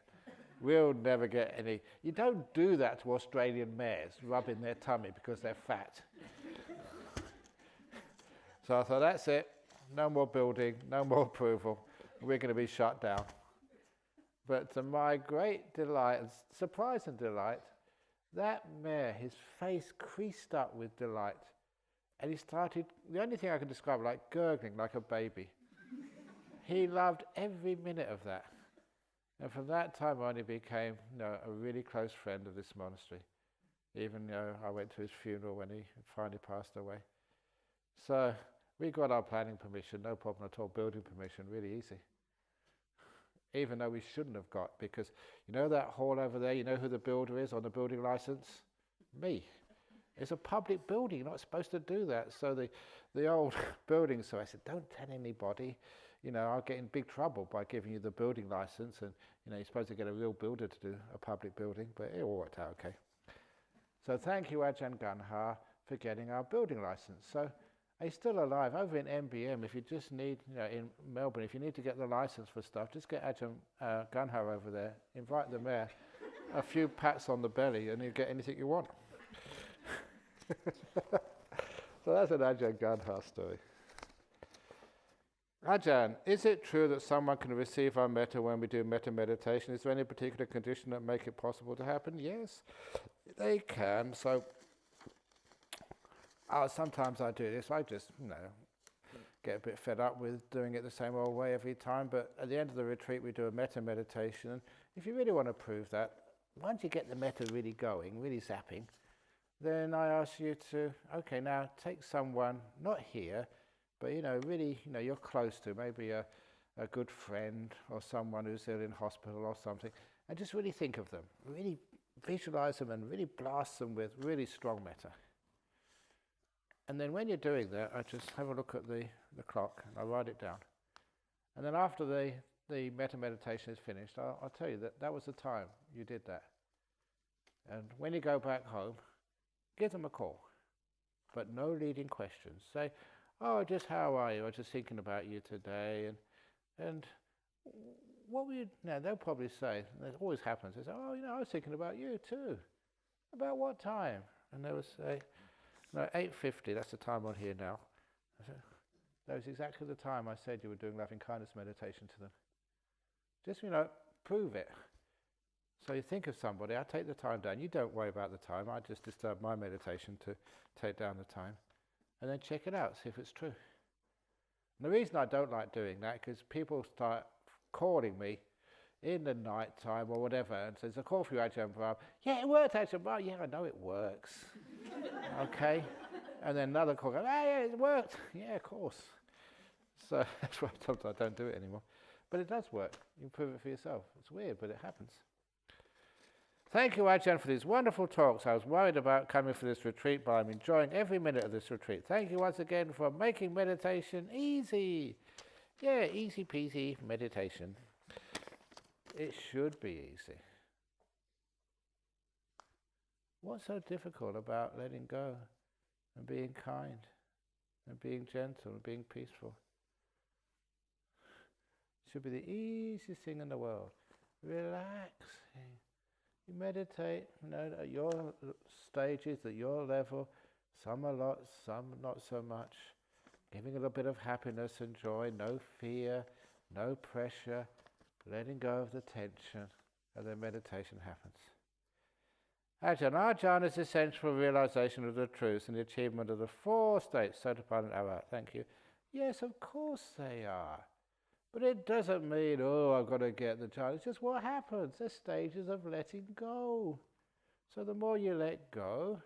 We'll never get any. You don't do that to Australian mayors, rubbing their tummy because they're fat. So I thought, that's it. No more building, no more approval. We're going to be shut down. But to my great delight, and surprise and delight, that mayor, his face creased up with delight. And he started, the only thing I can describe, like gurgling like a baby. He loved every minute of that. And from that time on, he became a really close friend of this monastery. Even I went to his funeral when he finally passed away. So we got our planning permission, no problem at all, building permission, really easy. Even though we shouldn't have got, because that hall over there, who the builder is on the building license? Me. It's a public building, you're not supposed to do that. So the old building, so I said, don't tell anybody. I'll get in big trouble by giving you the building license, and you're supposed to get a real builder to do a public building, but it all worked out okay. So thank you, Ajahn Ganha, for getting our building license. So he's still alive. Over in MBM, if you just need, in Melbourne, if you need to get the license for stuff, just get Ajahn Ganha over there, invite the mayor, a few pats on the belly, and you get anything you want. So that's an Ajahn Ganha story. Ajahn, is it true that someone can receive our metta when we do metta meditation? Is there any particular condition that make it possible to happen? Yes, they can. So sometimes I do this. I just, get a bit fed up with doing it the same old way every time. But at the end of the retreat, we do a metta meditation. And if you really want to prove that, once you get the metta really going, really zapping, then I ask you to, okay, now take someone, not here, but really, you're close to, maybe a good friend or someone who's ill in hospital or something, and just really think of them, really visualize them and really blast them with really strong metta. And then when you're doing that, I just have a look at the clock and I write it down. And then after the metta meditation is finished, I'll tell you that was the time you did that. And when you go back home, give them a call, but no leading questions. Say, oh, just how are you? I was just thinking about you today. And what were you, they'll probably say, and it always happens, they say, oh, I was thinking about you too. About what time? And they will say, 8:50, that's the time on here now. I said, that was exactly the time I said you were doing loving kindness meditation to them. Just, prove it. So you think of somebody, I take the time down. You don't worry about the time. I just disturb my meditation to take down the time. And then check it out, see if it's true. And the reason I don't like doing that, because people start calling me in the night time or whatever, and says, a call for you, Ajahn Brahm. Yeah, it worked, Ajahn Brahm. Yeah, I know it works. Okay. And then another call goes, yeah, it worked. Yeah, of course. So that's why sometimes I don't do it anymore. But it does work. You can prove it for yourself. It's weird, but it happens. Thank you, Ajahn, for these wonderful talks. I was worried about coming for this retreat, but I'm enjoying every minute of this retreat. Thank you once again for making meditation easy. Yeah, easy peasy meditation. It should be easy. What's so difficult about letting go and being kind and being gentle and being peaceful? It should be the easiest thing in the world. Relaxing. You meditate, at your stages, at your level, some a lot, some not so much. Giving it a bit of happiness and joy, no fear, no pressure, letting go of the tension, and then meditation happens. Ajahn is essential for realization of the truth and the achievement of the 4 states, Sotapanna and Arhat. Thank you. Yes, of course they are. But it doesn't mean, I've got to get the jhana. It's just what happens. There's stages of letting go. So the more you let go,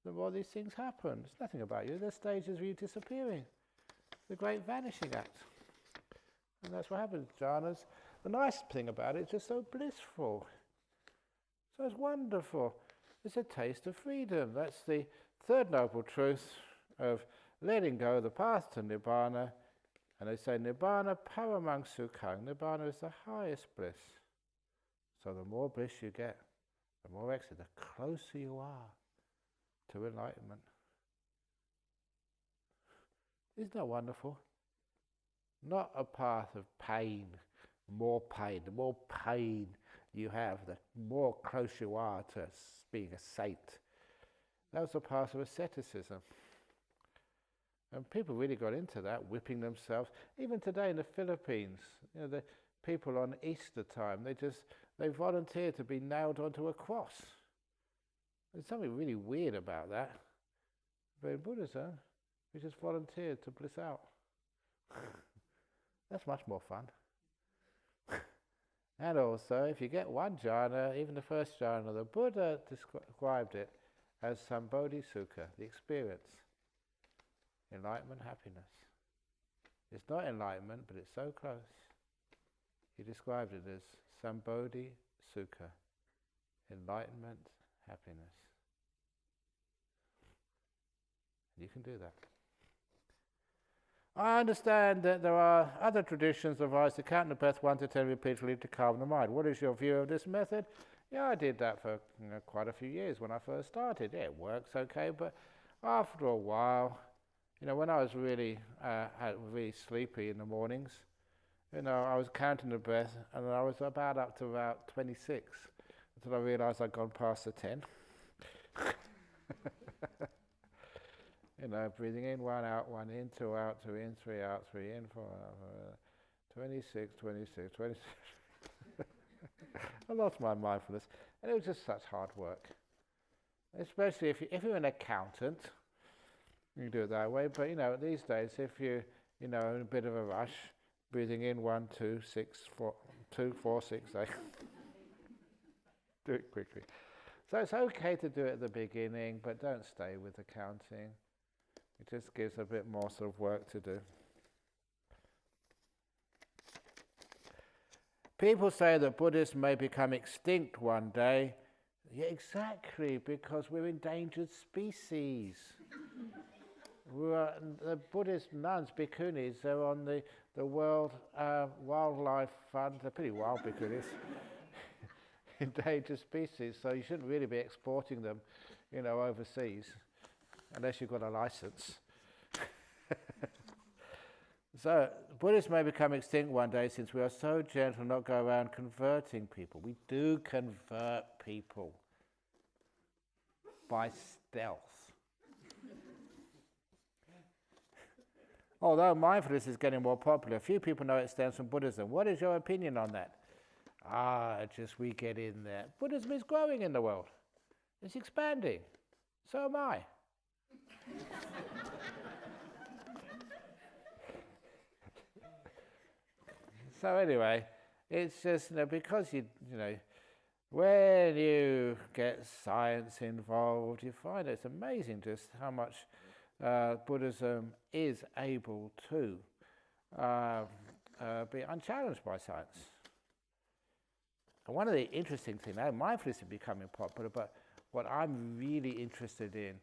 the more these things happen. It's nothing about you. There's stages of you disappearing. The great vanishing act. And that's what happens. Jhanas, the nice thing about it, it's just so blissful. So it's wonderful. It's a taste of freedom. That's the 3rd noble truth of letting go, the path to Nibbana. And they say Nibbana paramang sukhang. Nibbana is the highest bliss. So the more bliss you get, the more exit, the closer you are to enlightenment. Isn't that wonderful? Not a path of pain, more pain. The more pain you have, the more close you are to being a saint. That was the path of asceticism. And people really got into that, whipping themselves. Even today in the Philippines, the people on Easter time, they volunteer to be nailed onto a cross. There's something really weird about that. But in Buddhism, we just volunteered to bliss out. That's much more fun. And also, if you get one jhana, even the first jhana, the Buddha described it as Sambodhi Sukha, the experience. Enlightenment, happiness. It's not enlightenment, but it's so close. He described it as Sambodhi Sukha, enlightenment, happiness. You can do that. I understand that there are other traditions of ours to count the breath 1 to 10 repeatedly to calm the mind. What is your view of this method? Yeah, I did that for quite a few years when I first started. Yeah, it works okay, but after a while, when I was really sleepy in the mornings, I was counting the breath, and I was up to about 26 until I realised I'd gone past the 10. Breathing in, 1 out, 1 in, 2 out, 2 in, 3 out, 3 in, 4 out, 26. I lost my mindfulness, and it was just such hard work. Especially if you're an accountant, you can do it that way. But these days, if you're in a bit of a rush, breathing in 1, 2, 6, 4, 2, 4, 6, 8. Do it quickly. So it's okay to do it at the beginning, but don't stay with the counting. It just gives a bit more sort of work to do. People say that Buddhists may become extinct one day. Yeah, exactly, because we're endangered species. The Buddhist nuns, bhikkhunis, they're on the World Wildlife Fund. They're pretty wild bhikkhunis. Endangered species, so you shouldn't really be exporting them, overseas, unless you've got a license. So, Buddhists may become extinct one day since we are so gentle not go around converting people. We do convert people by stealth. Although mindfulness is getting more popular, few people know it stems from Buddhism. What is your opinion on that? Just we get in there. Buddhism is growing in the world. It's expanding. So am I. So anyway, it's just, because when you get science involved, you find it's amazing just how much Buddhism is able to be unchallenged by science. And one of the interesting things, now mindfulness is becoming popular, but what I'm really interested in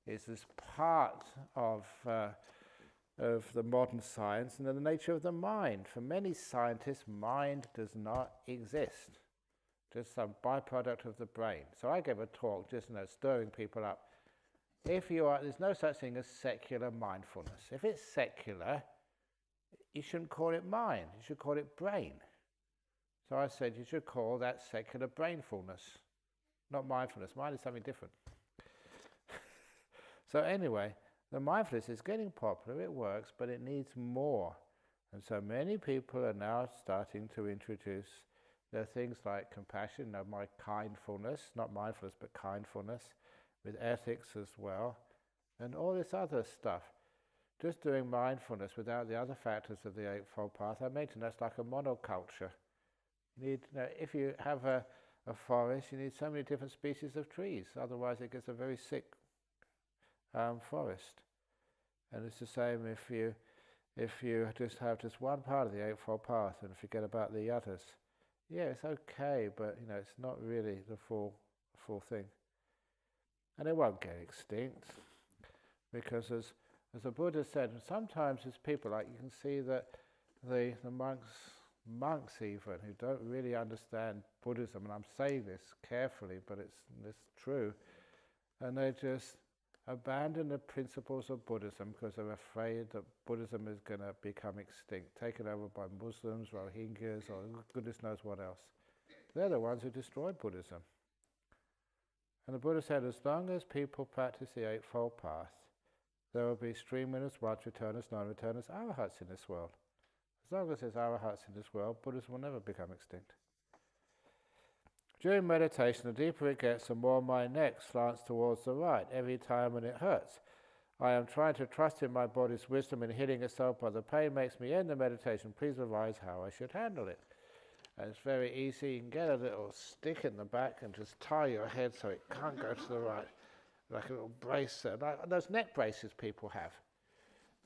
is this part of the modern science and the nature of the mind. For many scientists, mind does not exist. Just some byproduct of the brain. So I gave a talk just stirring people up. There's no such thing as secular mindfulness. If it's secular, you shouldn't call it mind, you should call it brain. So I said you should call that secular brainfulness, not mindfulness. Mind is something different. So anyway, the mindfulness is getting popular, it works, but it needs more. And so many people are now starting to introduce things like compassion, my kindfulness, not mindfulness, but kindfulness, with ethics as well, and all this other stuff. Just doing mindfulness without the other factors of the Eightfold Path, I mentioned that's like a monoculture. You need, if you have a forest, you need so many different species of trees, otherwise it gets a very sick forest. And it's the same if you just have just one part of the Eightfold Path and forget about the others. Yeah, it's okay, but it's not really the full thing. And it won't get extinct, because as the Buddha said, sometimes there's people, like you can see that the monks even, who don't really understand Buddhism, and I'm saying this carefully, but it's true, and they just abandon the principles of Buddhism because they're afraid that Buddhism is going to become extinct, taken over by Muslims, Rohingyas, or goodness knows what else. They're the ones who destroyed Buddhism. And the Buddha said, as long as people practice the Eightfold Path, there will be stream-winners, watch-returners, non-returners, arahats in this world. As long as there's arahats in this world, Buddhism will never become extinct. During meditation, the deeper it gets, the more my neck slants towards the right every time when it hurts. I am trying to trust in my body's wisdom in healing itself, but the pain makes me end the meditation. Please advise how I should handle it. And it's very easy. You can get a little stick in the back and just tie your head so it can't go to the right, like a little brace. Like those neck braces people have.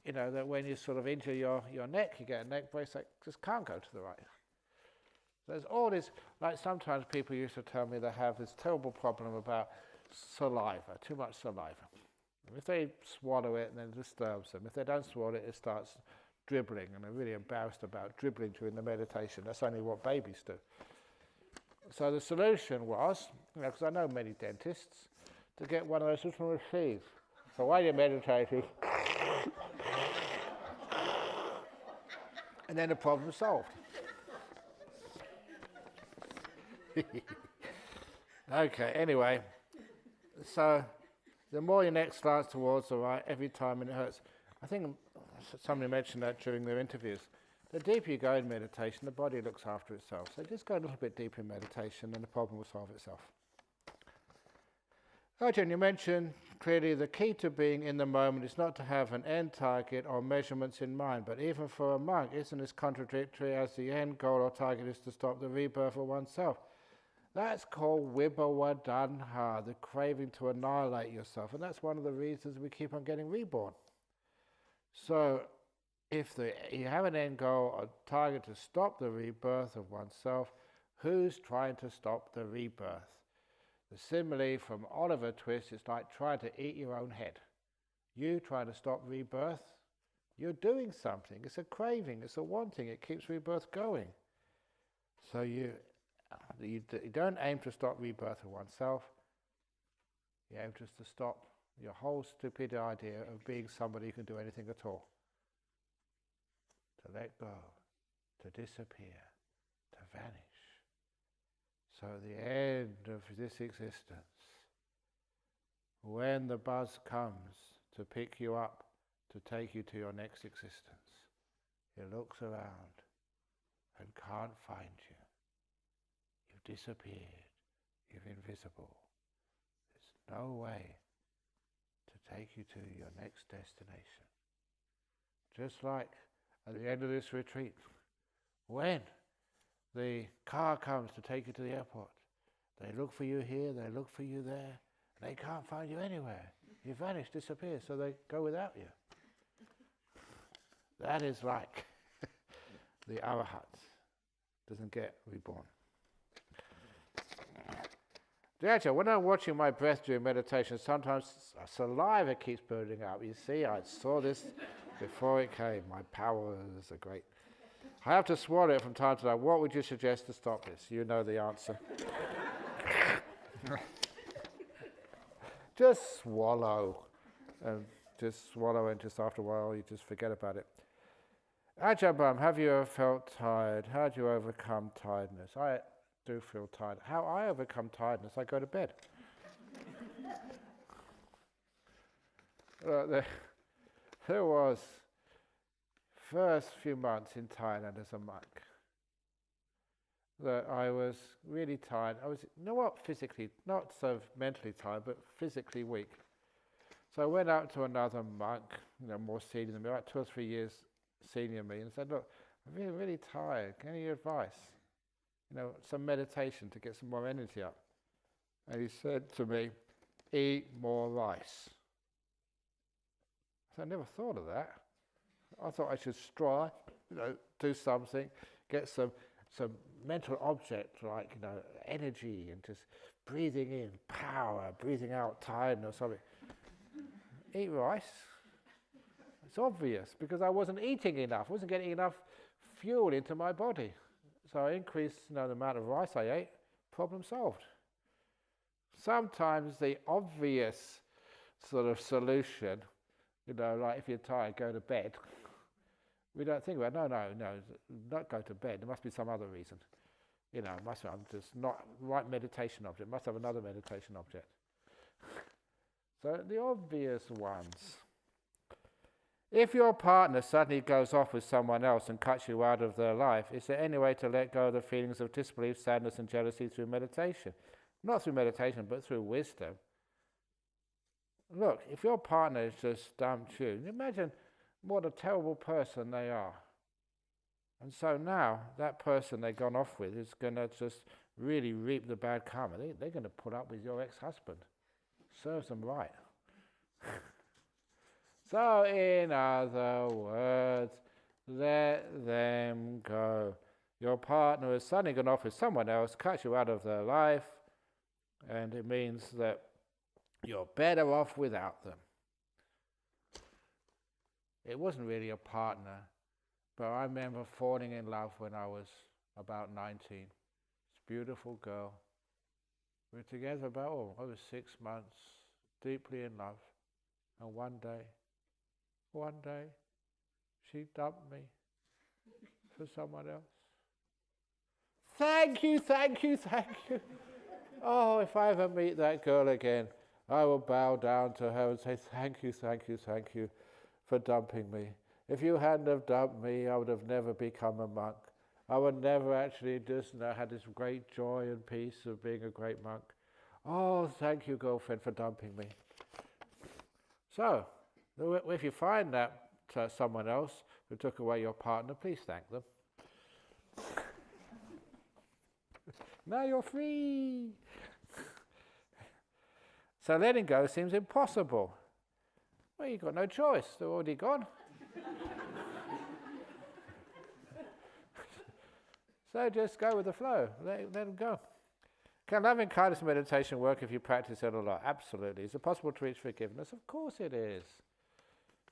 That when you sort of injure your neck, you get a neck brace that just can't go to the right. There's all this, like sometimes people used to tell me they have this terrible problem about saliva, too much saliva. And if they swallow it, then it disturbs them. If they don't swallow it, it starts dribbling, and they're really embarrassed about dribbling during the meditation. That's only what babies do. So the solution was, because I know many dentists, to get one of those little machines. So while you're meditating, and then the problem's solved. Okay, anyway, so the more your neck slants towards the right every time it hurts. I think somebody mentioned that during their interviews. The deeper you go in meditation, the body looks after itself. So just go a little bit deeper in meditation and the problem will solve itself. Arjun, you mentioned clearly the key to being in the moment is not to have an end target or measurements in mind, but even for a monk, isn't this contradictory as the end goal or target is to stop the rebirth of oneself? That's called vibhava-tanha, the craving to annihilate yourself, and that's one of the reasons we keep on getting reborn. So if you have an end goal or target to stop the rebirth of oneself, who's trying to stop the rebirth? The simile from Oliver Twist is like trying to eat your own head. You trying to stop rebirth, you're doing something. It's a craving, it's a wanting, it keeps rebirth going. So you don't aim to stop rebirth of oneself, you aim just to stop your whole stupid idea of being somebody who can do anything at all. To let go, to disappear, to vanish. So at the end of this existence, when the buzz comes to pick you up, to take you to your next existence, it looks around and can't find you. You've disappeared, you're invisible. There's no way to take you to your next destination. Just like at the end of this retreat, when the car comes to take you to the airport, they look for you here, they look for you there, and they can't find you anywhere. You vanish, disappear, so they go without you. That is like the arahats, doesn't get reborn. Actually, when I'm watching my breath during meditation, sometimes saliva keeps building up. You see, I saw this before it came. My powers are great. I have to swallow it from time to time. What would you suggest to stop this? You know the answer. Just swallow. And just swallow, and just after a while, you just forget about it. Ajahn Brahm, have you ever felt tired? How do you overcome tiredness? I do feel tired. How I overcome tiredness, I go to bed. There was first few months in Thailand as a monk that I was really tired. I was, physically, not so mentally tired, but physically weak. So I went out to another monk, more senior than me, like 2 or 3 years senior than me, and said, look, I'm really, really tired. Any advice? Some meditation to get some more energy up. And he said to me, eat more rice. So I never thought of that. I thought I should strive, do something, get some mental object like, energy, and just breathing in power, breathing out tiredness or something. Eat rice. It's obvious, because I wasn't eating enough. I wasn't getting enough fuel into my body. So I increased the amount of rice I ate, problem solved. Sometimes the obvious sort of solution, like if you're tired, go to bed. We don't think about, no, not go to bed. There must be some otbe reason. I'm just not right meditation object. Must have another meditation object. So the obvious ones. If your partner suddenly goes off with someone else and cuts you out of their life, is there any way to let go of the feelings of disbelief, sadness and jealousy through meditation? Not through meditation, but through wisdom. Look, if your partner has just dumped you, imagine what a terrible person they are. And so now, that person they've gone off with is going to just really reap the bad karma. They're going to put up with your ex-husband. Serves them right. So, in other words, let them go. Your partner has suddenly gone off with someone else, cut you out of their life, and it means that you're better off without them. It wasn't really a partner, but I remember falling in love when I was about 19. This beautiful girl. We were together about over 6 months, deeply in love. And one day, she dumped me for someone else. Thank you. Oh, if I ever meet that girl again, I will bow down to her and say, thank you for dumping me. If you hadn't have dumped me, I would have never become a monk. I would never actually just had this great joy and peace of being a great monk. Oh, thank you, girlfriend, for dumping me. So, if you find that someone else who took away your partner, please thank them. Now you're free. So letting go seems impossible. Well, you've got no choice. They're already gone. So just go with the flow. Let them go. Can loving kindness meditation work if you practice it a lot? Absolutely. Is it possible to reach forgiveness? Of course it is.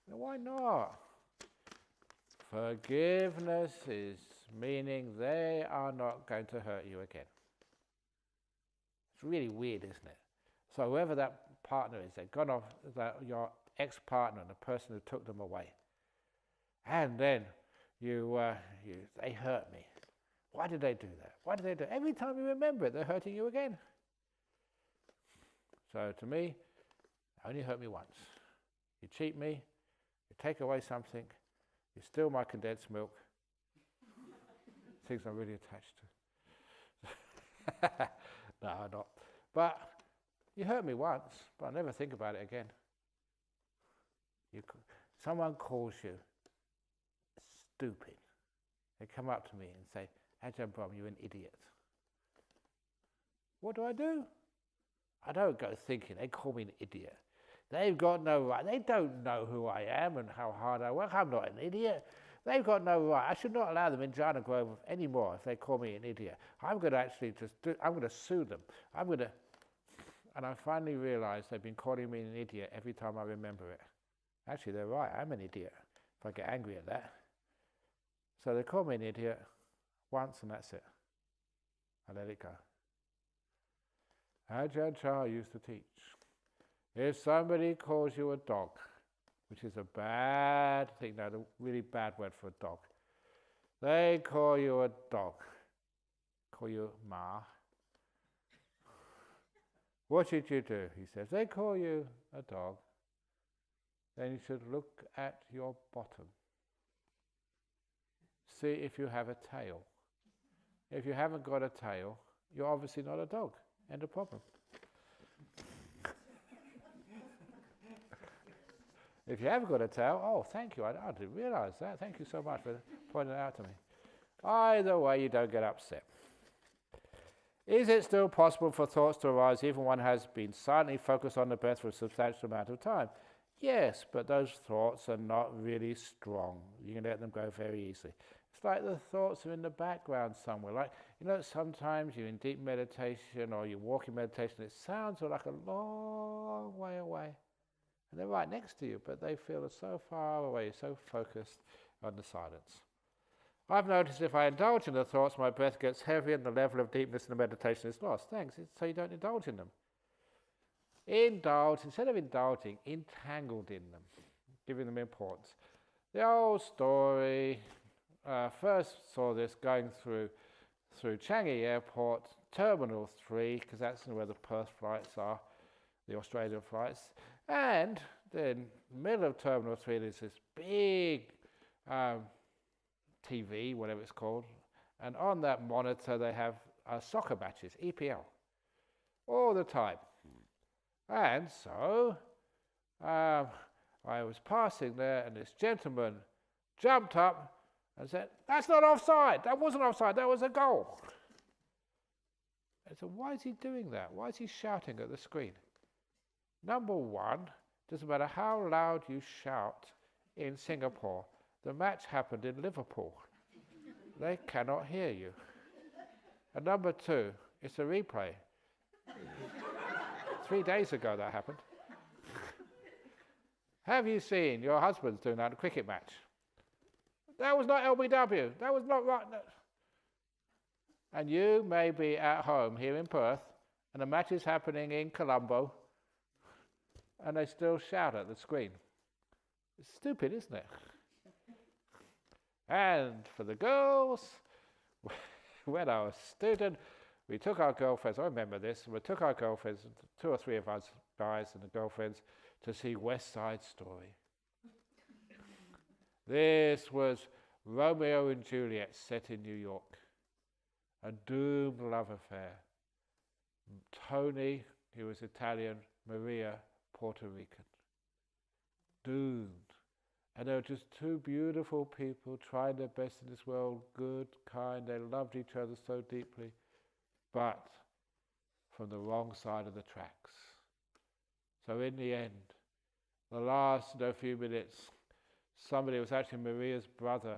Now, why not? Forgiveness is meaning they are not going to hurt you again. It's really weird, isn't it? So whoever that partner is, they've gone off, your ex-partner, the person who took them away. And then they hurt me. Why did they do that? Why did they do it? Every time you remember it, they're hurting you again. So to me, only hurt me once. You cheat me, you take away something, you steal my condensed milk, things I'm really attached to. No, I'm not. But you hurt me once, but I'll never think about it again. Someone calls you stupid. They come up to me and say, Ajahn Brahm, you're an idiot. What do? I don't go thinking, they call me an idiot. They've got no right. They don't know who I am and how hard I work. I'm not an idiot. They've got no right. I should not allow them in Jhana Grove anymore if they call me an idiot. I'm going to actually I'm going to sue them. I'm going to And I finally realised they've been calling me an idiot every time I remember it. Actually, they're right, I'm an idiot if I get angry at that. So they call me an idiot once and that's it. I let it go. Ajahn Chah used to teach, if somebody calls you a dog, which is a bad thing, no, a really bad word for a dog, they call you a dog, call you Ma. What should you do? He says, they call you a dog, then you should look at your bottom. See if you have a tail. If you haven't got a tail, you're obviously not a dog. End of problem. If you haven't got a tail, oh, thank you, I didn't realise that. Thank you so much for pointing it out to me. Either way, you don't get upset. Is it still possible for thoughts to arise even one has been silently focused on the breath for a substantial amount of time? Yes, but those thoughts are not really strong. You can let them go very easily. It's like the thoughts are in the background somewhere. Like, sometimes you're in deep meditation or you walk in meditation, it sounds like a long way away. And they're right next to you, but they feel so far away, so focused on the silence. I've noticed if I indulge in the thoughts, my breath gets heavier and the level of deepness in the meditation is lost. Thanks. So you don't indulge in them. Indulge, instead of indulging, entangled in them, giving them importance. The old story, first saw this going through Changi Airport, Terminal 3, because that's where the Perth flights are, the Australian flights. And then, middle of Terminal 3, there's this big TV, whatever it's called, and on that monitor they have soccer matches, EPL, all the time. And so I was passing there and this gentleman jumped up and said, "That's not offside, that wasn't offside, that was a goal." I said, why is he doing that? Why is he shouting at the screen? Number one, doesn't matter how loud you shout in Singapore, the match happened in Liverpool. They cannot hear you. And number two, it's a replay. 3 days ago that happened. Have you seen your husband's doing that in a cricket match? That was not LBW. That was not right. No. And you may be at home here in Perth, and the match is happening in Colombo, and they still shout at the screen. It's stupid, isn't it? And for the girls, when I was a student, we took our girlfriends, I remember this, we took our girlfriends, 2 or 3 of us guys and the girlfriends, to see West Side Story. This was Romeo and Juliet set in New York, a doomed love affair. Tony, he was Italian, Maria, Puerto Rican. Doomed. And they were just 2 beautiful people trying their best in this world, good, kind, they loved each other so deeply, but from the wrong side of the tracks. So in the end, the last few minutes, somebody, it was actually Maria's brother,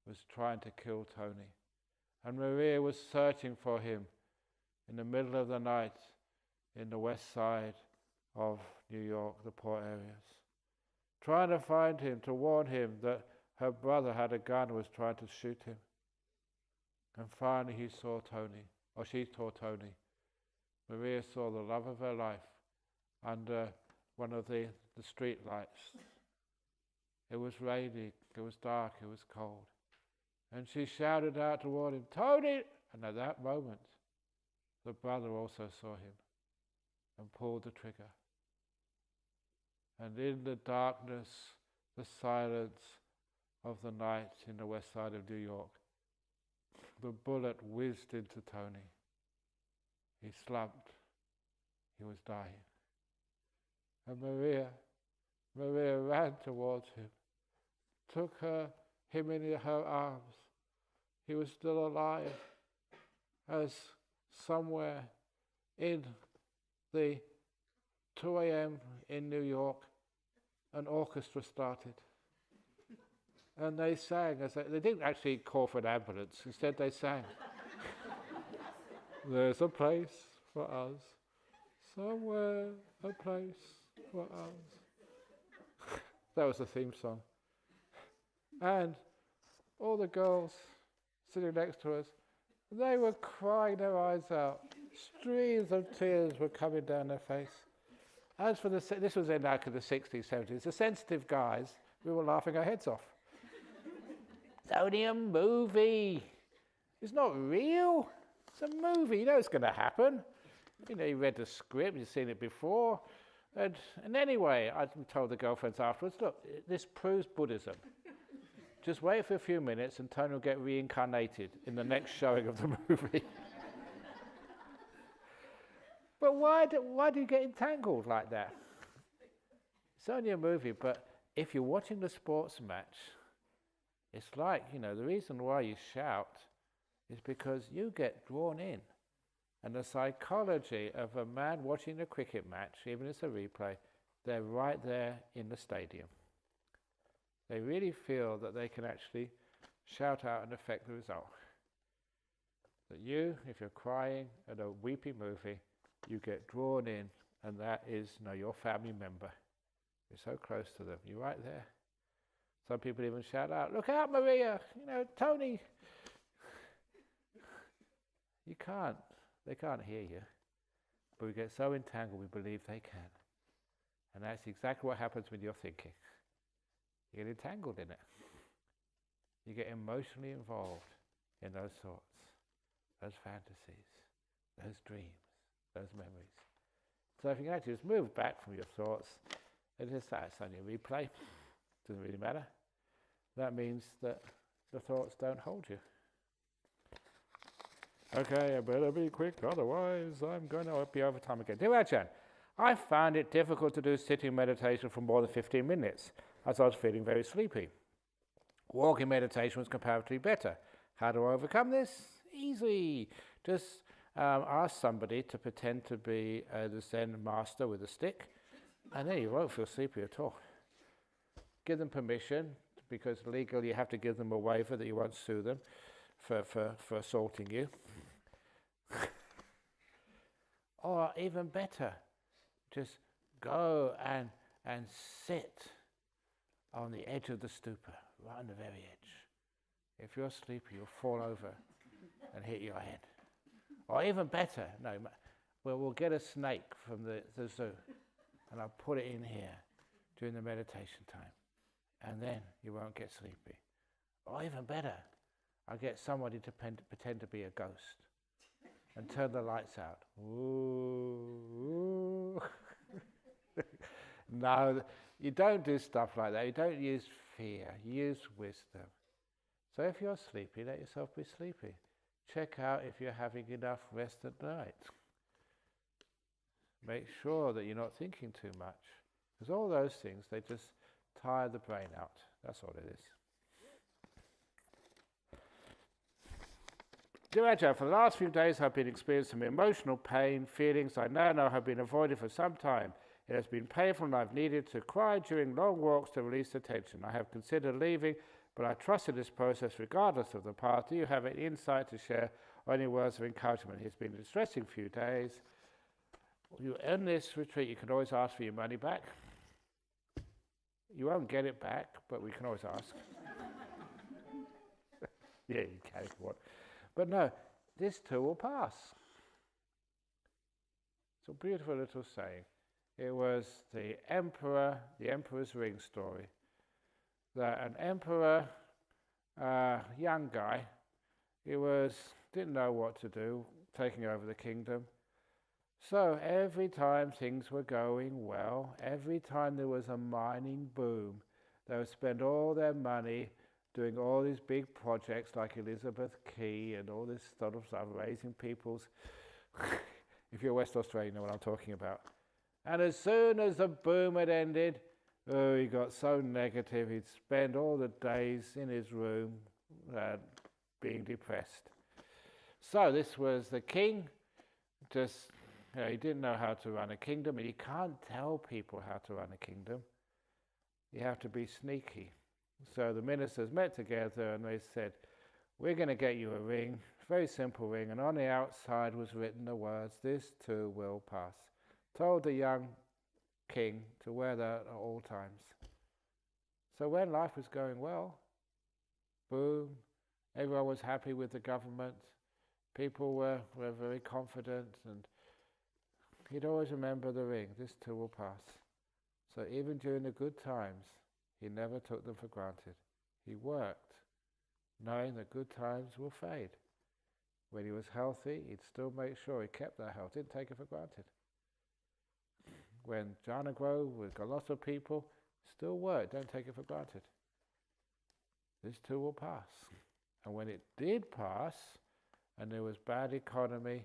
was trying to kill Tony. And Maria was searching for him in the middle of the night in the west side of New York, the poor areas, trying to find him, to warn him that her brother had a gun and was trying to shoot him. And finally he saw Tony, or she saw Tony. Maria saw the love of her life under one of the street lights. It was raining, it was dark, it was cold. And she shouted out to warn him, "Tony!" And at that moment, the brother also saw him and pulled the trigger. And in the darkness, the silence of the night in the west side of New York, the bullet whizzed into Tony. He slumped. He was dying. And Maria ran towards him, took him in her arms. He was still alive, as somewhere in the 2 a.m. in New York, an orchestra started. And they sang, they didn't actually call for an ambulance, instead they sang. "There's a place for us Somewhere, a place for us. That was the theme song. And all the girls sitting next to us, they were crying their eyes out. Streams of tears were coming down their face. As for this was in like the 60s, 70s, the sensitive guys, we were laughing our heads off. It's only a movie. It's not real. It's a movie. You know it's going to happen. You know, you read the script, you've seen it before. And anyway, I told the girlfriends afterwards, look, this proves Buddhism. Just wait for a few minutes and Tony will get reincarnated in the next showing of the movie. But why do you get entangled like that? It's only a movie, but if you're watching the sports match, it's like, you know, the reason why you shout is because you get drawn in. And the psychology of a man watching a cricket match, even if it's a replay, they're right there in the stadium. They really feel that they can actually shout out and affect the result. That you, if you're crying at a weepy movie, you get drawn in, and that is, you know, your family member. You're so close to them. You're right there. Some people even shout out, "Look out, Maria! You know, Tony!" You can't. They can't hear you. But we get so entangled we believe they can. And that's exactly what happens when you're thinking. You get entangled in it. You get emotionally involved in those thoughts, those fantasies, those dreams, those memories. So if you can actually just move back from your thoughts and just say, it's only a replay, doesn't really matter. That means that the thoughts don't hold you. Okay, I better be quick, otherwise I'm going to be over time again. Dear Ajahn, I found it difficult to do sitting meditation for more than 15 minutes, as I was feeling very sleepy. Walking meditation was comparatively better. How do I overcome this? Easy. Just ask somebody to pretend to be the Zen master with a stick, and then you won't feel sleepy at all. Give them permission, because legally you have to give them a waiver that you won't sue them for assaulting you. Or even better, just go and sit on the edge of the stupa, right on the very edge. If you're sleepy, you'll fall over and hit your head. Or even better, we'll get a snake from the zoo and I'll put it in here during the meditation time. And then you won't get sleepy. Or even better, I'll get somebody to pretend to be a ghost and turn the lights out. Ooh. No, you don't do stuff like that. You don't use fear. You use wisdom. So if you're sleepy, let yourself be sleepy. Check out if you're having enough rest at night. Make sure that you're not thinking too much. Because all those things, they just tire the brain out. That's all it is. Dear Ajahn, for the last few days I've been experiencing some emotional pain, feelings I now know have been avoided for some time. It has been painful and I've needed to cry during long walks to release the tension. I have considered leaving, but I trusted this process regardless of the path. Do you have any insight to share or any words of encouragement? It's been a distressing few days. You end this retreat, you can always ask for your money back. You won't get it back, but we can always ask. Yeah, you can if you want. But no, this too will pass. It's a beautiful little saying. It was the Emperor's Ring story. That an emperor, young guy, didn't know what to do, taking over the kingdom. So every time things were going well, every time there was a mining boom, they would spend all their money doing all these big projects like Elizabeth Key and all this sort of stuff, raising people's... If you're West Australian, you know what I'm talking about. And as soon as the boom had ended, he got so negative, he'd spend all the days in his room being depressed. So this was the king, just... he didn't know how to run a kingdom, and you can't tell people how to run a kingdom. You have to be sneaky. So the ministers met together and they said, we're going to get you a ring, very simple ring, and on the outside was written the words, this too will pass. told the young king to wear that at all times. So when life was going well, boom, everyone was happy with the government, people were very confident, and he'd always remember the ring, this too will pass. So even during the good times, he never took them for granted. He worked, knowing that good times will fade. When he was healthy, he'd still make sure he kept that health, didn't take it for granted. When jhana grew with a lot of people, still worked, don't take it for granted. This too will pass. And when it did pass, and there was bad economy,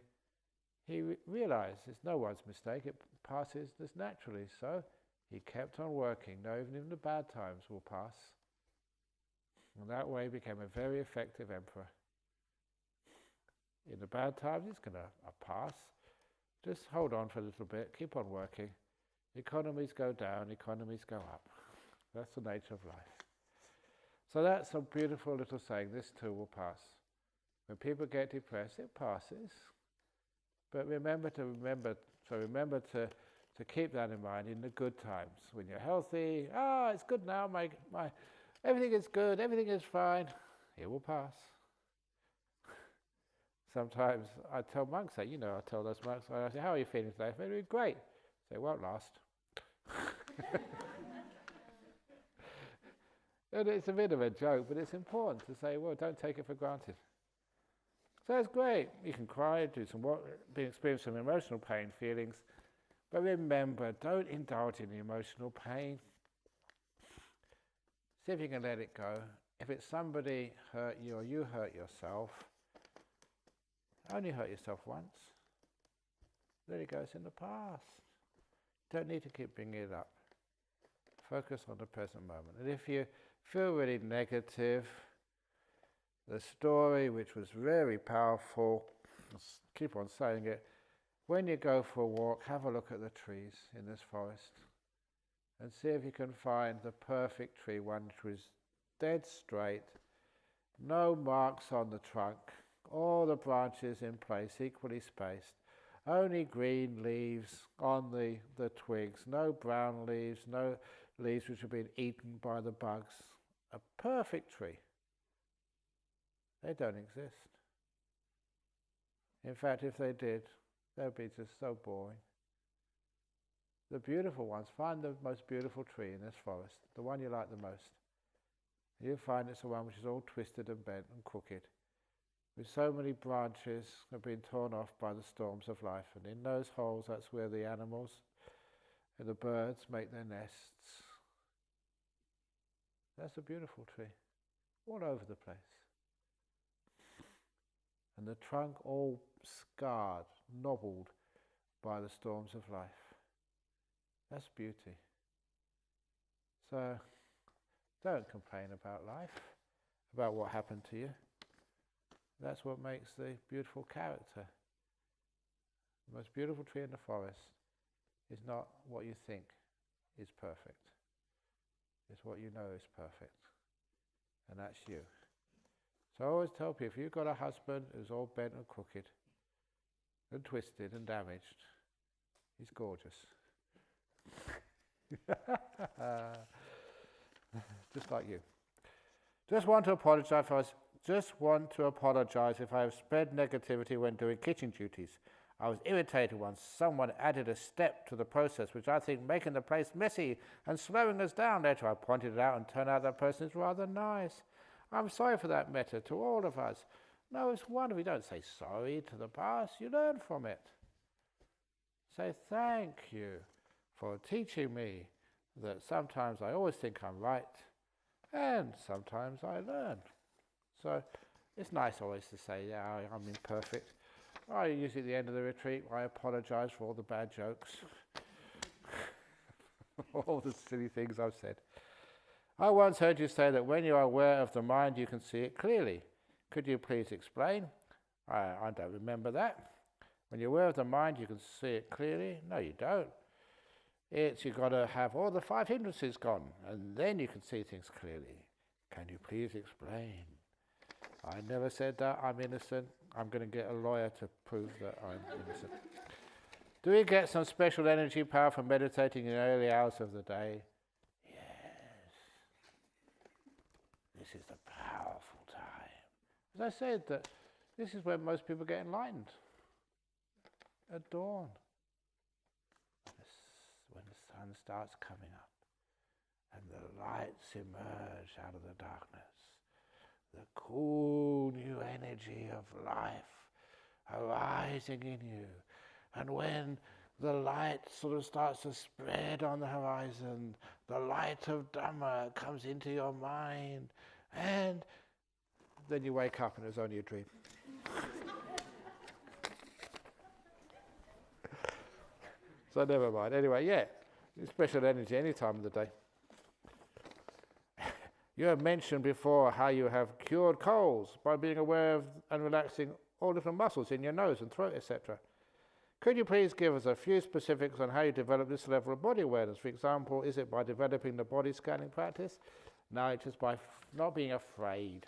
he realized it's no one's mistake, it passes just naturally. So he kept on working, knowing even the bad times will pass. And that way he became a very effective emperor. In the bad times, it's going to pass. Just hold on for a little bit, keep on working. Economies go down, economies go up. That's the nature of life. So that's a beautiful little saying, this too will pass. When people get depressed, it passes. But remember to keep that in mind in the good times. When you're healthy, it's good now, my everything is good, everything is fine. It will pass. Sometimes I tell monks that, I tell those monks, I say, how are you feeling today? They're doing great. They won't last. And it's a bit of a joke, but it's important to say, well, don't take it for granted. So it's great. You can cry, experience some emotional pain, feelings, but remember, don't indulge in the emotional pain. See if you can let it go. If it's somebody hurt you or you hurt yourself, only hurt yourself once. Let it go, it's in the past. Don't need to keep bringing it up. Focus on the present moment. And if you feel really negative, the story, which was very powerful, keep on saying it, when you go for a walk, have a look at the trees in this forest and see if you can find the perfect tree, one which was dead straight, no marks on the trunk, all the branches in place, equally spaced, only green leaves on the twigs, no brown leaves, no leaves which have been eaten by the bugs. A perfect tree. They don't exist. In fact, if they did, they'd be just so boring. The beautiful ones, find the most beautiful tree in this forest, the one you like the most. You'll find it's the one which is all twisted and bent and crooked, with so many branches have been torn off by the storms of life, and in those holes, that's where the animals and the birds make their nests. That's a beautiful tree, all over the place. And the trunk all scarred, nobbled by the storms of life. That's beauty. So don't complain about life, about what happened to you. That's what makes the beautiful character. The most beautiful tree in the forest is not what you think is perfect. It's what you know is perfect. And that's you. So I always tell people, if you've got a husband who's all bent and crooked and twisted and damaged, he's gorgeous. Just like you. Just want to apologize if I have spread negativity when doing kitchen duties. I was irritated once someone added a step to the process which I think making the place messy and slowing us down. Later I pointed it out and turned out that person is rather nice. I'm sorry for that matter to all of us. No, it's wonderful. You don't say sorry to the past. You learn from it. Say thank you for teaching me that sometimes I always think I'm right and sometimes I learn. So it's nice always to say, yeah, I'm imperfect. I usually at the end of the retreat, I apologize for all the bad jokes, all the silly things I've said. I once heard you say that when you are aware of the mind, you can see it clearly. Could you please explain? I don't remember that. When you're aware of the mind, you can see it clearly. No, you don't. You've got to have all the 5 hindrances gone, and then you can see things clearly. Can you please explain? I never said that. I'm innocent. I'm going to get a lawyer to prove that I'm innocent. Do we get some special energy power from meditating in the early hours of the day? Yes. This is a powerful time. As I said, that this is when most people get enlightened. At dawn. When the sun starts coming up and the lights emerge out of the darkness. The cool new energy of life arising in you. And when the light sort of starts to spread on the horizon, the light of Dhamma comes into your mind, and then you wake up and it's only a dream. So never mind. Anyway, yeah, special energy any time of the day. You have mentioned before how you have cured colds by being aware of and relaxing all different muscles in your nose and throat, etc. Could you please give us a few specifics on how you develop this level of body awareness? For example, is it by developing the body scanning practice? No, it's just by not being afraid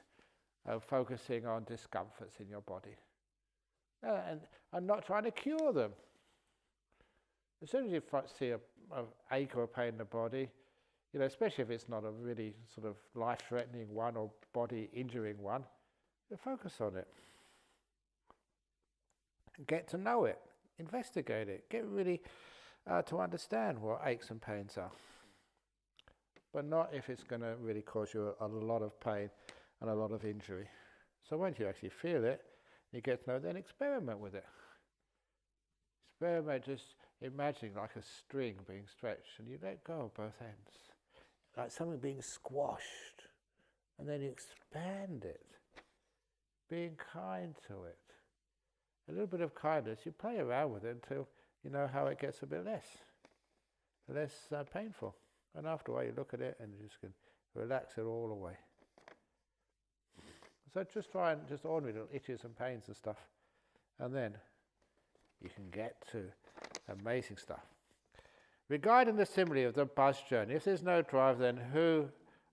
of focusing on discomforts in your body and not trying to cure them. As soon as you see a ache or a pain in the body, especially if it's not a really sort of life-threatening one or body-injuring one, you focus on it. Get to know it. Investigate it. Get really to understand what aches and pains are. But not if it's going to really cause you a lot of pain and a lot of injury. So once you actually feel it, you get to know it, then experiment with it. Experiment just imagining like a string being stretched and you let go of both ends. Like something being squashed, and then you expand it, being kind to it. A little bit of kindness, you play around with it until you know how it gets a bit less painful. And after a while you look at it and you just can relax it all away. So just try and just ordinary little itches and pains and stuff, and then you can get to amazing stuff. Regarding the simile of the bus journey, if there's no drive, then who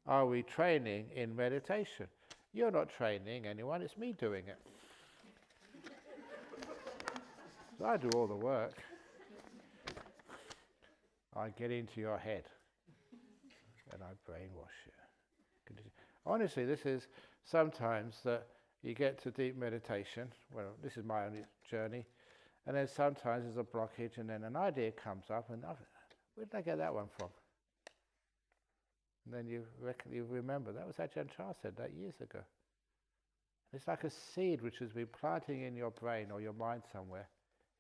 are we training in meditation? You're not training anyone, it's me doing it. So I do all the work. I get into your head and I brainwash you. Honestly, this is sometimes that you get to deep meditation. Well, this is my only journey. And then sometimes there's a blockage and then an idea comes up and where did I get that one from? And then you remember, that was Ajahn Chah said that years ago. It's like a seed which has been planting in your brain or your mind somewhere.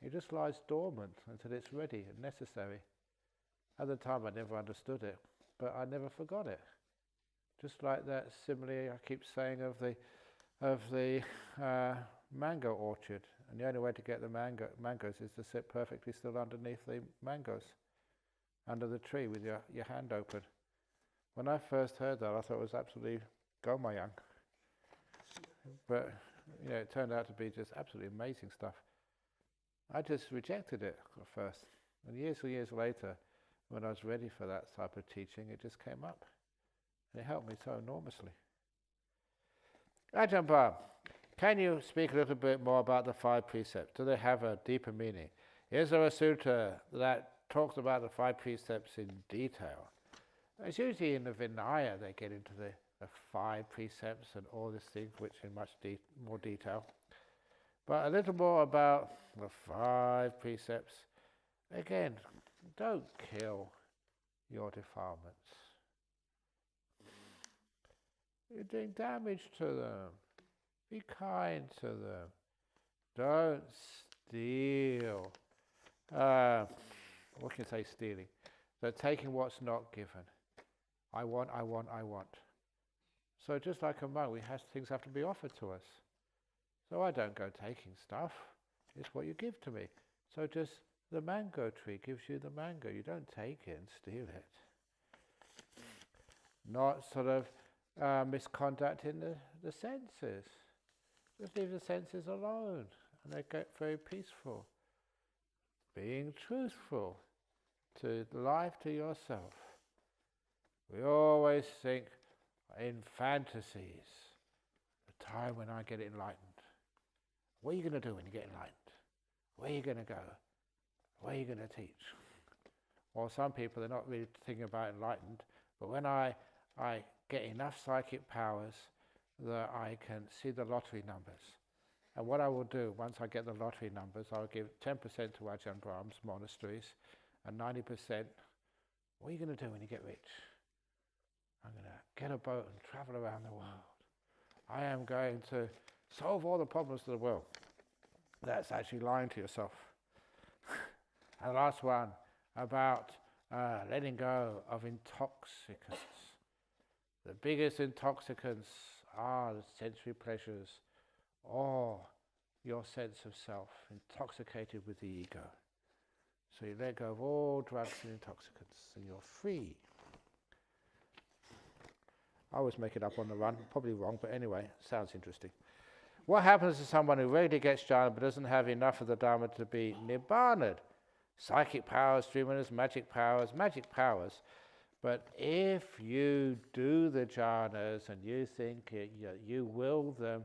It just lies dormant until it's ready and necessary. At the time I never understood it, but I never forgot it. Just like that simile I keep saying of the mango orchard. And the only way to get the mangoes is to sit perfectly still underneath the mangoes, under the tree with your hand open. When I first heard that, I thought it was absolutely gomayang. But it turned out to be just absolutely amazing stuff. I just rejected it at first. And years later, when I was ready for that type of teaching, it just came up. And it helped me so enormously. Ajahn Brahm, can you speak a little bit more about the 5 precepts? Do they have a deeper meaning? Is there a sutta that talks about the 5 precepts in detail? It's usually in the Vinaya they get into the 5 precepts and all these things, which in much more detail. But a little more about the 5 precepts. Again, don't kill your defilements. You're doing damage to them. Be kind to them. Don't steal. What can you say stealing? So taking what's not given. I want. So just like a monk, things have to be offered to us. So I don't go taking stuff. It's what you give to me. So just the mango tree gives you the mango. You don't take it and steal it. Not sort of misconduct in the senses. Just leave the senses alone and they get very peaceful. Being truthful to life, to yourself. We always think in fantasies, the time when I get enlightened. What are you going to do when you get enlightened? Where are you going to go? what are you going to teach? Or some people, they're not really thinking about enlightened, but when I get enough psychic powers that I can see the lottery numbers. And what I will do, once I get the lottery numbers, I'll give 10% to Ajahn Brahm's monasteries, and 90%, what are you going to do when you get rich? I'm going to get a boat and travel around the world. I am going to solve all the problems of the world. That's actually lying to yourself. And the last one, about letting go of intoxicants. The biggest intoxicants are the sensory pleasures or your sense of self, intoxicated with the ego. So you let go of all drugs and intoxicants and you're free. I always make it up on the run, probably wrong, but anyway, sounds interesting. What happens to someone who regularly gets jhana but doesn't have enough of the Dharma to be nibbanaed? Psychic powers, dreamers, magic powers. But if you do the jhanas and you think you will them,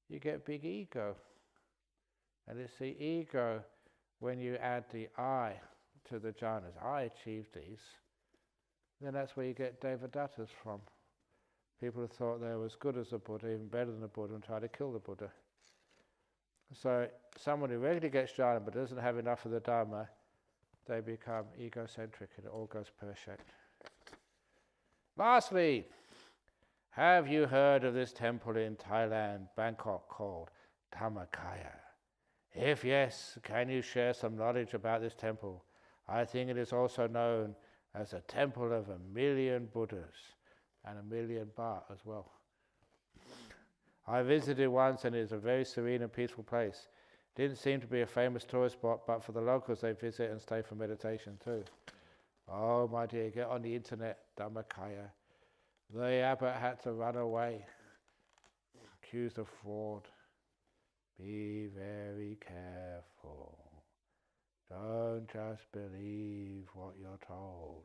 you get big ego. And it's the ego when you add the I to the jhanas. I achieved these. Then that's where you get Devadattas from. People who thought they were as good as the Buddha, even better than the Buddha, and try to kill the Buddha. So someone who regularly gets jhana but doesn't have enough of the Dharma, they become egocentric and it all goes pear-shaped. Lastly, have you heard of this temple in Thailand, Bangkok, called Dhammakaya? If yes, can you share some knowledge about this temple? I think it is also known as a temple of 1,000,000 Buddhas and 1,000,000 baht as well. I visited once and it is a very serene and peaceful place. Didn't seem to be a famous tourist spot, but for the locals they visit and stay for meditation too. Oh my dear, get on the internet, Dhammakaya. The abbot had to run away, accused of fraud. Be very careful. Don't just believe what you're told.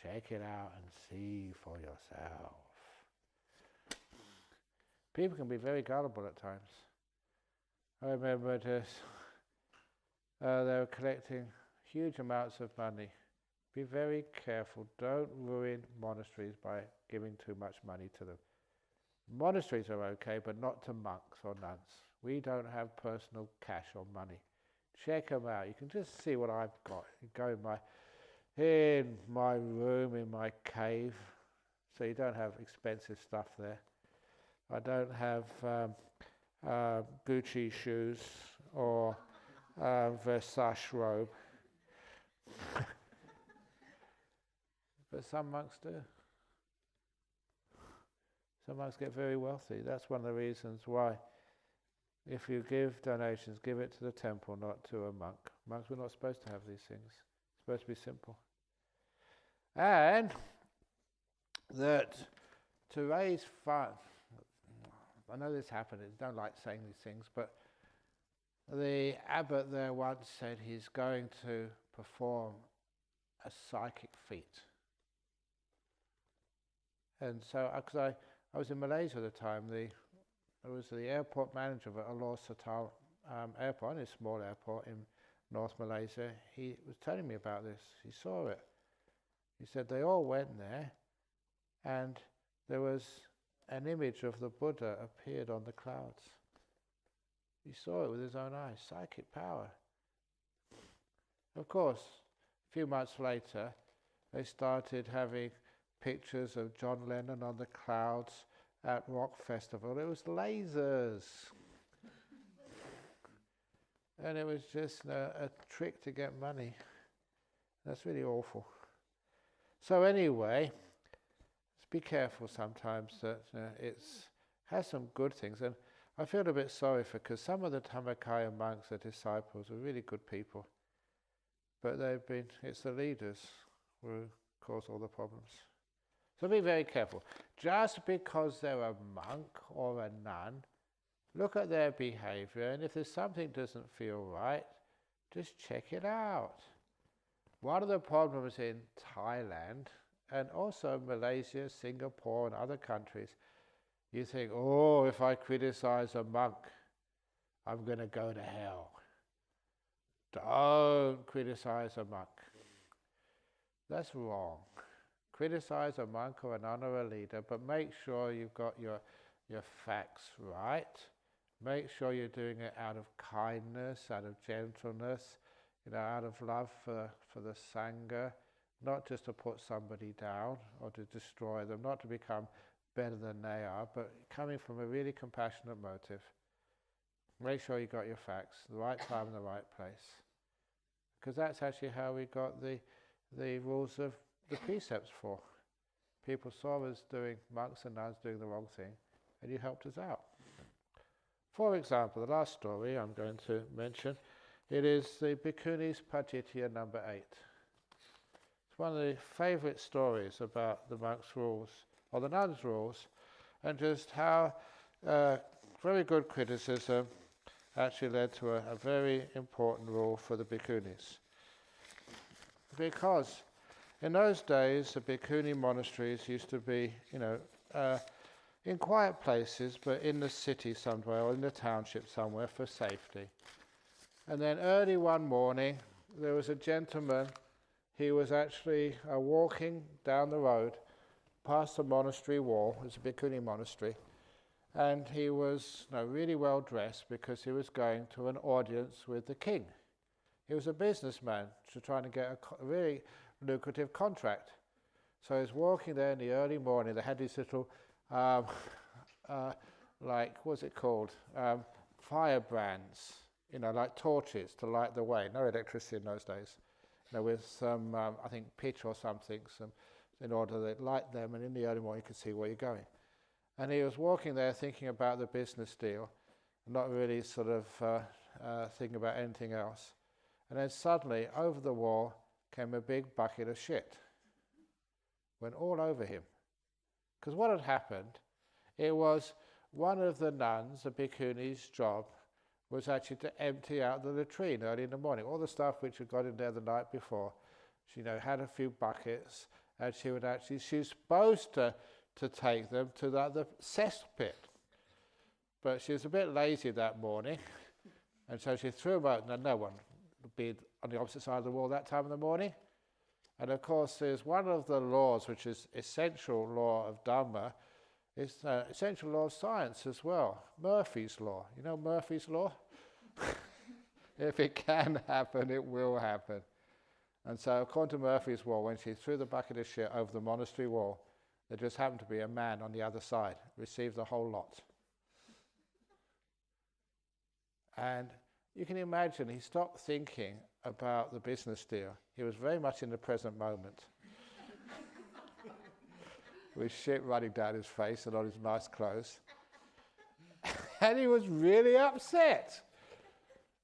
Check it out and see for yourself. People can be very gullible at times. I remember they were collecting huge amounts of money. Be very careful. Don't ruin monasteries by giving too much money to them. Monasteries are okay, but not to monks or nuns. We don't have personal cash or money. Check them out. You can just see what I've got. You go in my room, in my cave. So you don't have expensive stuff there. I don't have Gucci shoes or Versace robe. But some monks do. Some monks get very wealthy. That's one of the reasons why if you give donations, give it to the temple, not to a monk. Monks were not supposed to have these things. It's supposed to be simple. And that to raise funds, I know this happened, I don't like saying these things, but the abbot there once said he's going to perform a psychic feat. And so, because I was in Malaysia at the time, I was the airport manager of Alor Setar airport, a small airport in North Malaysia. He was telling me about this. He saw it. He said they all went there and there was an image of the Buddha appeared on the clouds. He saw it with his own eyes, psychic power. Of course, a few months later, they started having pictures of John Lennon on the clouds at Rock Festival. It was lasers. And it was just a trick to get money. That's really awful. So anyway, just be careful sometimes that it has some good things. And I feel a bit sorry because some of the Dhammakaya monks, the disciples, are really good people. But it's the leaders who cause all the problems. So be very careful. Just because they're a monk or a nun, look at their behavior, and if there's something doesn't feel right, just check it out. One of the problems in Thailand, and also Malaysia, Singapore, and other countries, you think, oh, if I criticize a monk, I'm going to go to hell. don't criticize a monk. That's wrong. Criticize a monk or an honor leader, but make sure you've got your facts right. Make sure you're doing it out of kindness, out of gentleness, out of love for the Sangha, not just to put somebody down or to destroy them, not to become better than they are, but coming from a really compassionate motive. Make sure you got your facts, the right time and the right place. Because that's actually how we got the rules of the precepts for. People saw us monks and nuns doing the wrong thing, and you helped us out. For example, the last story I'm going to mention, it is the Bhikkhuni's Pajitya number 8. It's one of the favourite stories about the monks' rules, or the nuns' rules, and just how very good criticism actually led to a very important rule for the Bhikkhunis. Because in those days, the Bhikkhuni monasteries used to be, in quiet places, but in the city somewhere, or in the township somewhere for safety. And then early one morning, there was a gentleman, he was actually walking down the road past the monastery wall. It was a Bhikkhuni monastery, and he was really well dressed because he was going to an audience with the king. He was a businessman trying to get a really lucrative contract. So he was walking there in the early morning. They had these little, what's it called? Firebrands, like torches to light the way. No electricity in those days. With some, I think, pitch or something, in order to light them, and in the early morning you could see where you're going. And he was walking there thinking about the business deal, not really sort of thinking about anything else. And then suddenly, over the wall, came a big bucket of shit. Went all over him. Because what had happened, it was one of the nuns, the Bhikkhuni's job, was actually to empty out the latrine early in the morning. All the stuff which had got in there the night before. She had a few buckets, and she's supposed to take them to the cesspit. But she was a bit lazy that morning, and so she threw them out, and no one would be on the opposite side of the wall that time in the morning. And of course, there's one of the laws, which is essential law of Dhamma, is essential law of science as well, Murphy's Law. You know Murphy's Law? If it can happen, it will happen. And so according to Murphy's Law, when she threw the bucket of shit over the monastery wall, there just happened to be a man on the other side, received the whole lot. And you can imagine he stopped thinking about the business deal. He was very much in the present moment. With shit running down his face and on his nice clothes. And he was really upset.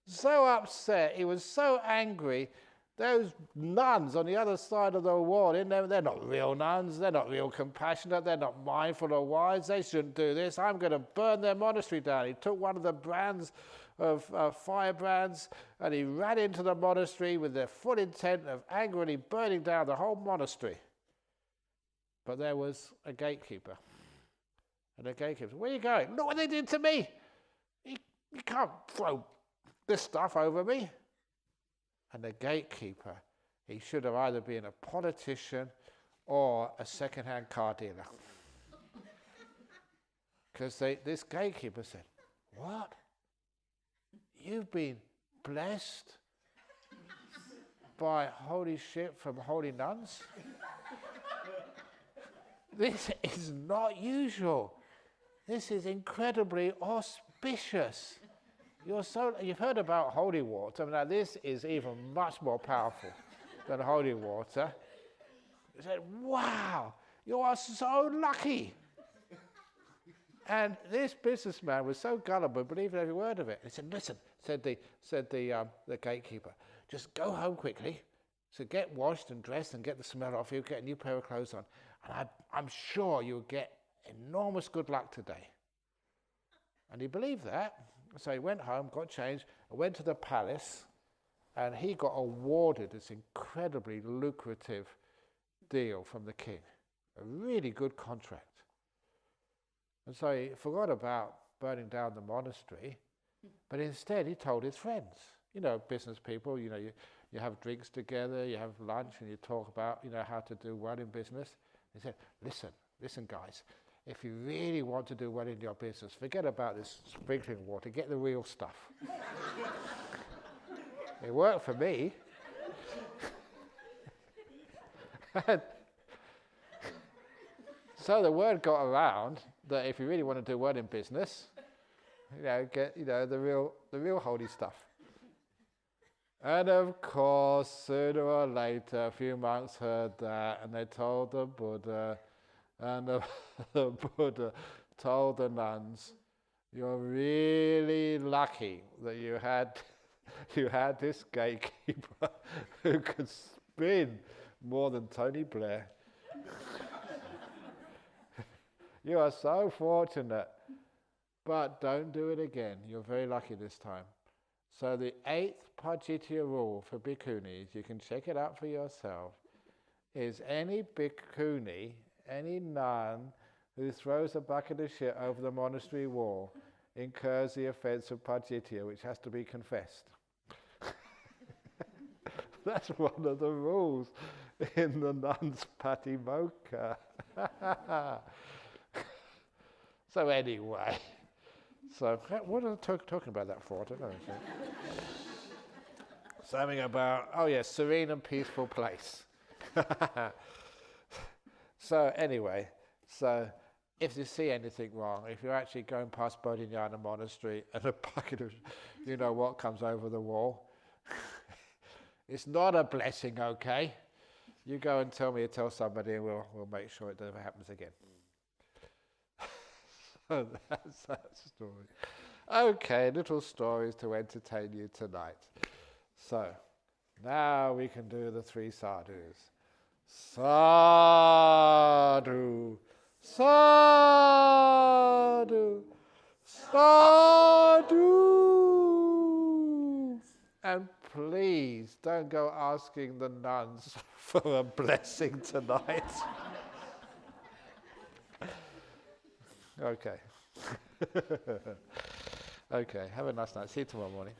So upset, he was so angry. Those nuns on the other side of the wall, they're not real nuns, they're not real compassionate, they're not mindful or wise, they shouldn't do this. I'm going to burn their monastery down. He took one of the brands of firebrands and he ran into the monastery with the full intent of angrily burning down the whole monastery. But there was a gatekeeper. And the gatekeeper said, "Where are you going?" "Look what they did to me. You can't throw this stuff over me." And the gatekeeper, he should have either been a politician or a second-hand car dealer. Because this gatekeeper said, "What? You've been blessed by holy shit from holy nuns? This is not usual. This is incredibly auspicious. You've heard about holy water. Now this is even much more powerful than holy water." He said, "Wow, you are so lucky." And this businessman was so gullible, believed every word of it. He said, "Listen," said the gatekeeper, "just go home quickly. So get washed and dressed and get the smell off you, get a new pair of clothes on. And I'm sure you'll get enormous good luck today." And he believed that. So he went home, got changed, and went to the palace, and he got awarded this incredibly lucrative deal from the king. A really good contract. And so he forgot about burning down the monastery, but instead he told his friends. business people, you have drinks together, you have lunch, and you talk about, how to do well in business. He said, listen guys, if you really want to do well in your business, forget about this sprinkling water, get the real stuff. It worked for me. So the word got around that if you really want to do well in business, get the real holy stuff. And of course, sooner or later, a few monks heard that, and they told the Buddha, and the Buddha told the nuns, "You're really lucky that you had this gatekeeper who could spin more than Tony Blair. You are so fortunate, but don't do it again. You're very lucky this time." So the 8th Pajitya rule for bhikkhunis, you can check it out for yourself, is any bhikkhuni, any nun who throws a bucket of shit over the monastery wall incurs the offense of Pajitya, which has to be confessed. That's one of the rules in the nuns' Patimokkha. So anyway, what am I talking about that for? I don't know. Something about, serene and peaceful place. So anyway, if you see anything wrong, if you're actually going past Bodhinyana Monastery and a bucket of, what comes over the wall, it's not a blessing, okay? You go and tell somebody, and we'll make sure it never happens again. So that's that story. Okay, little stories to entertain you tonight. So, now we can do the 3 sadhus. Sadhu, sadhu, sadhu. And please don't go asking the nuns for a blessing tonight. Okay. Okay, have a nice night. See you tomorrow morning.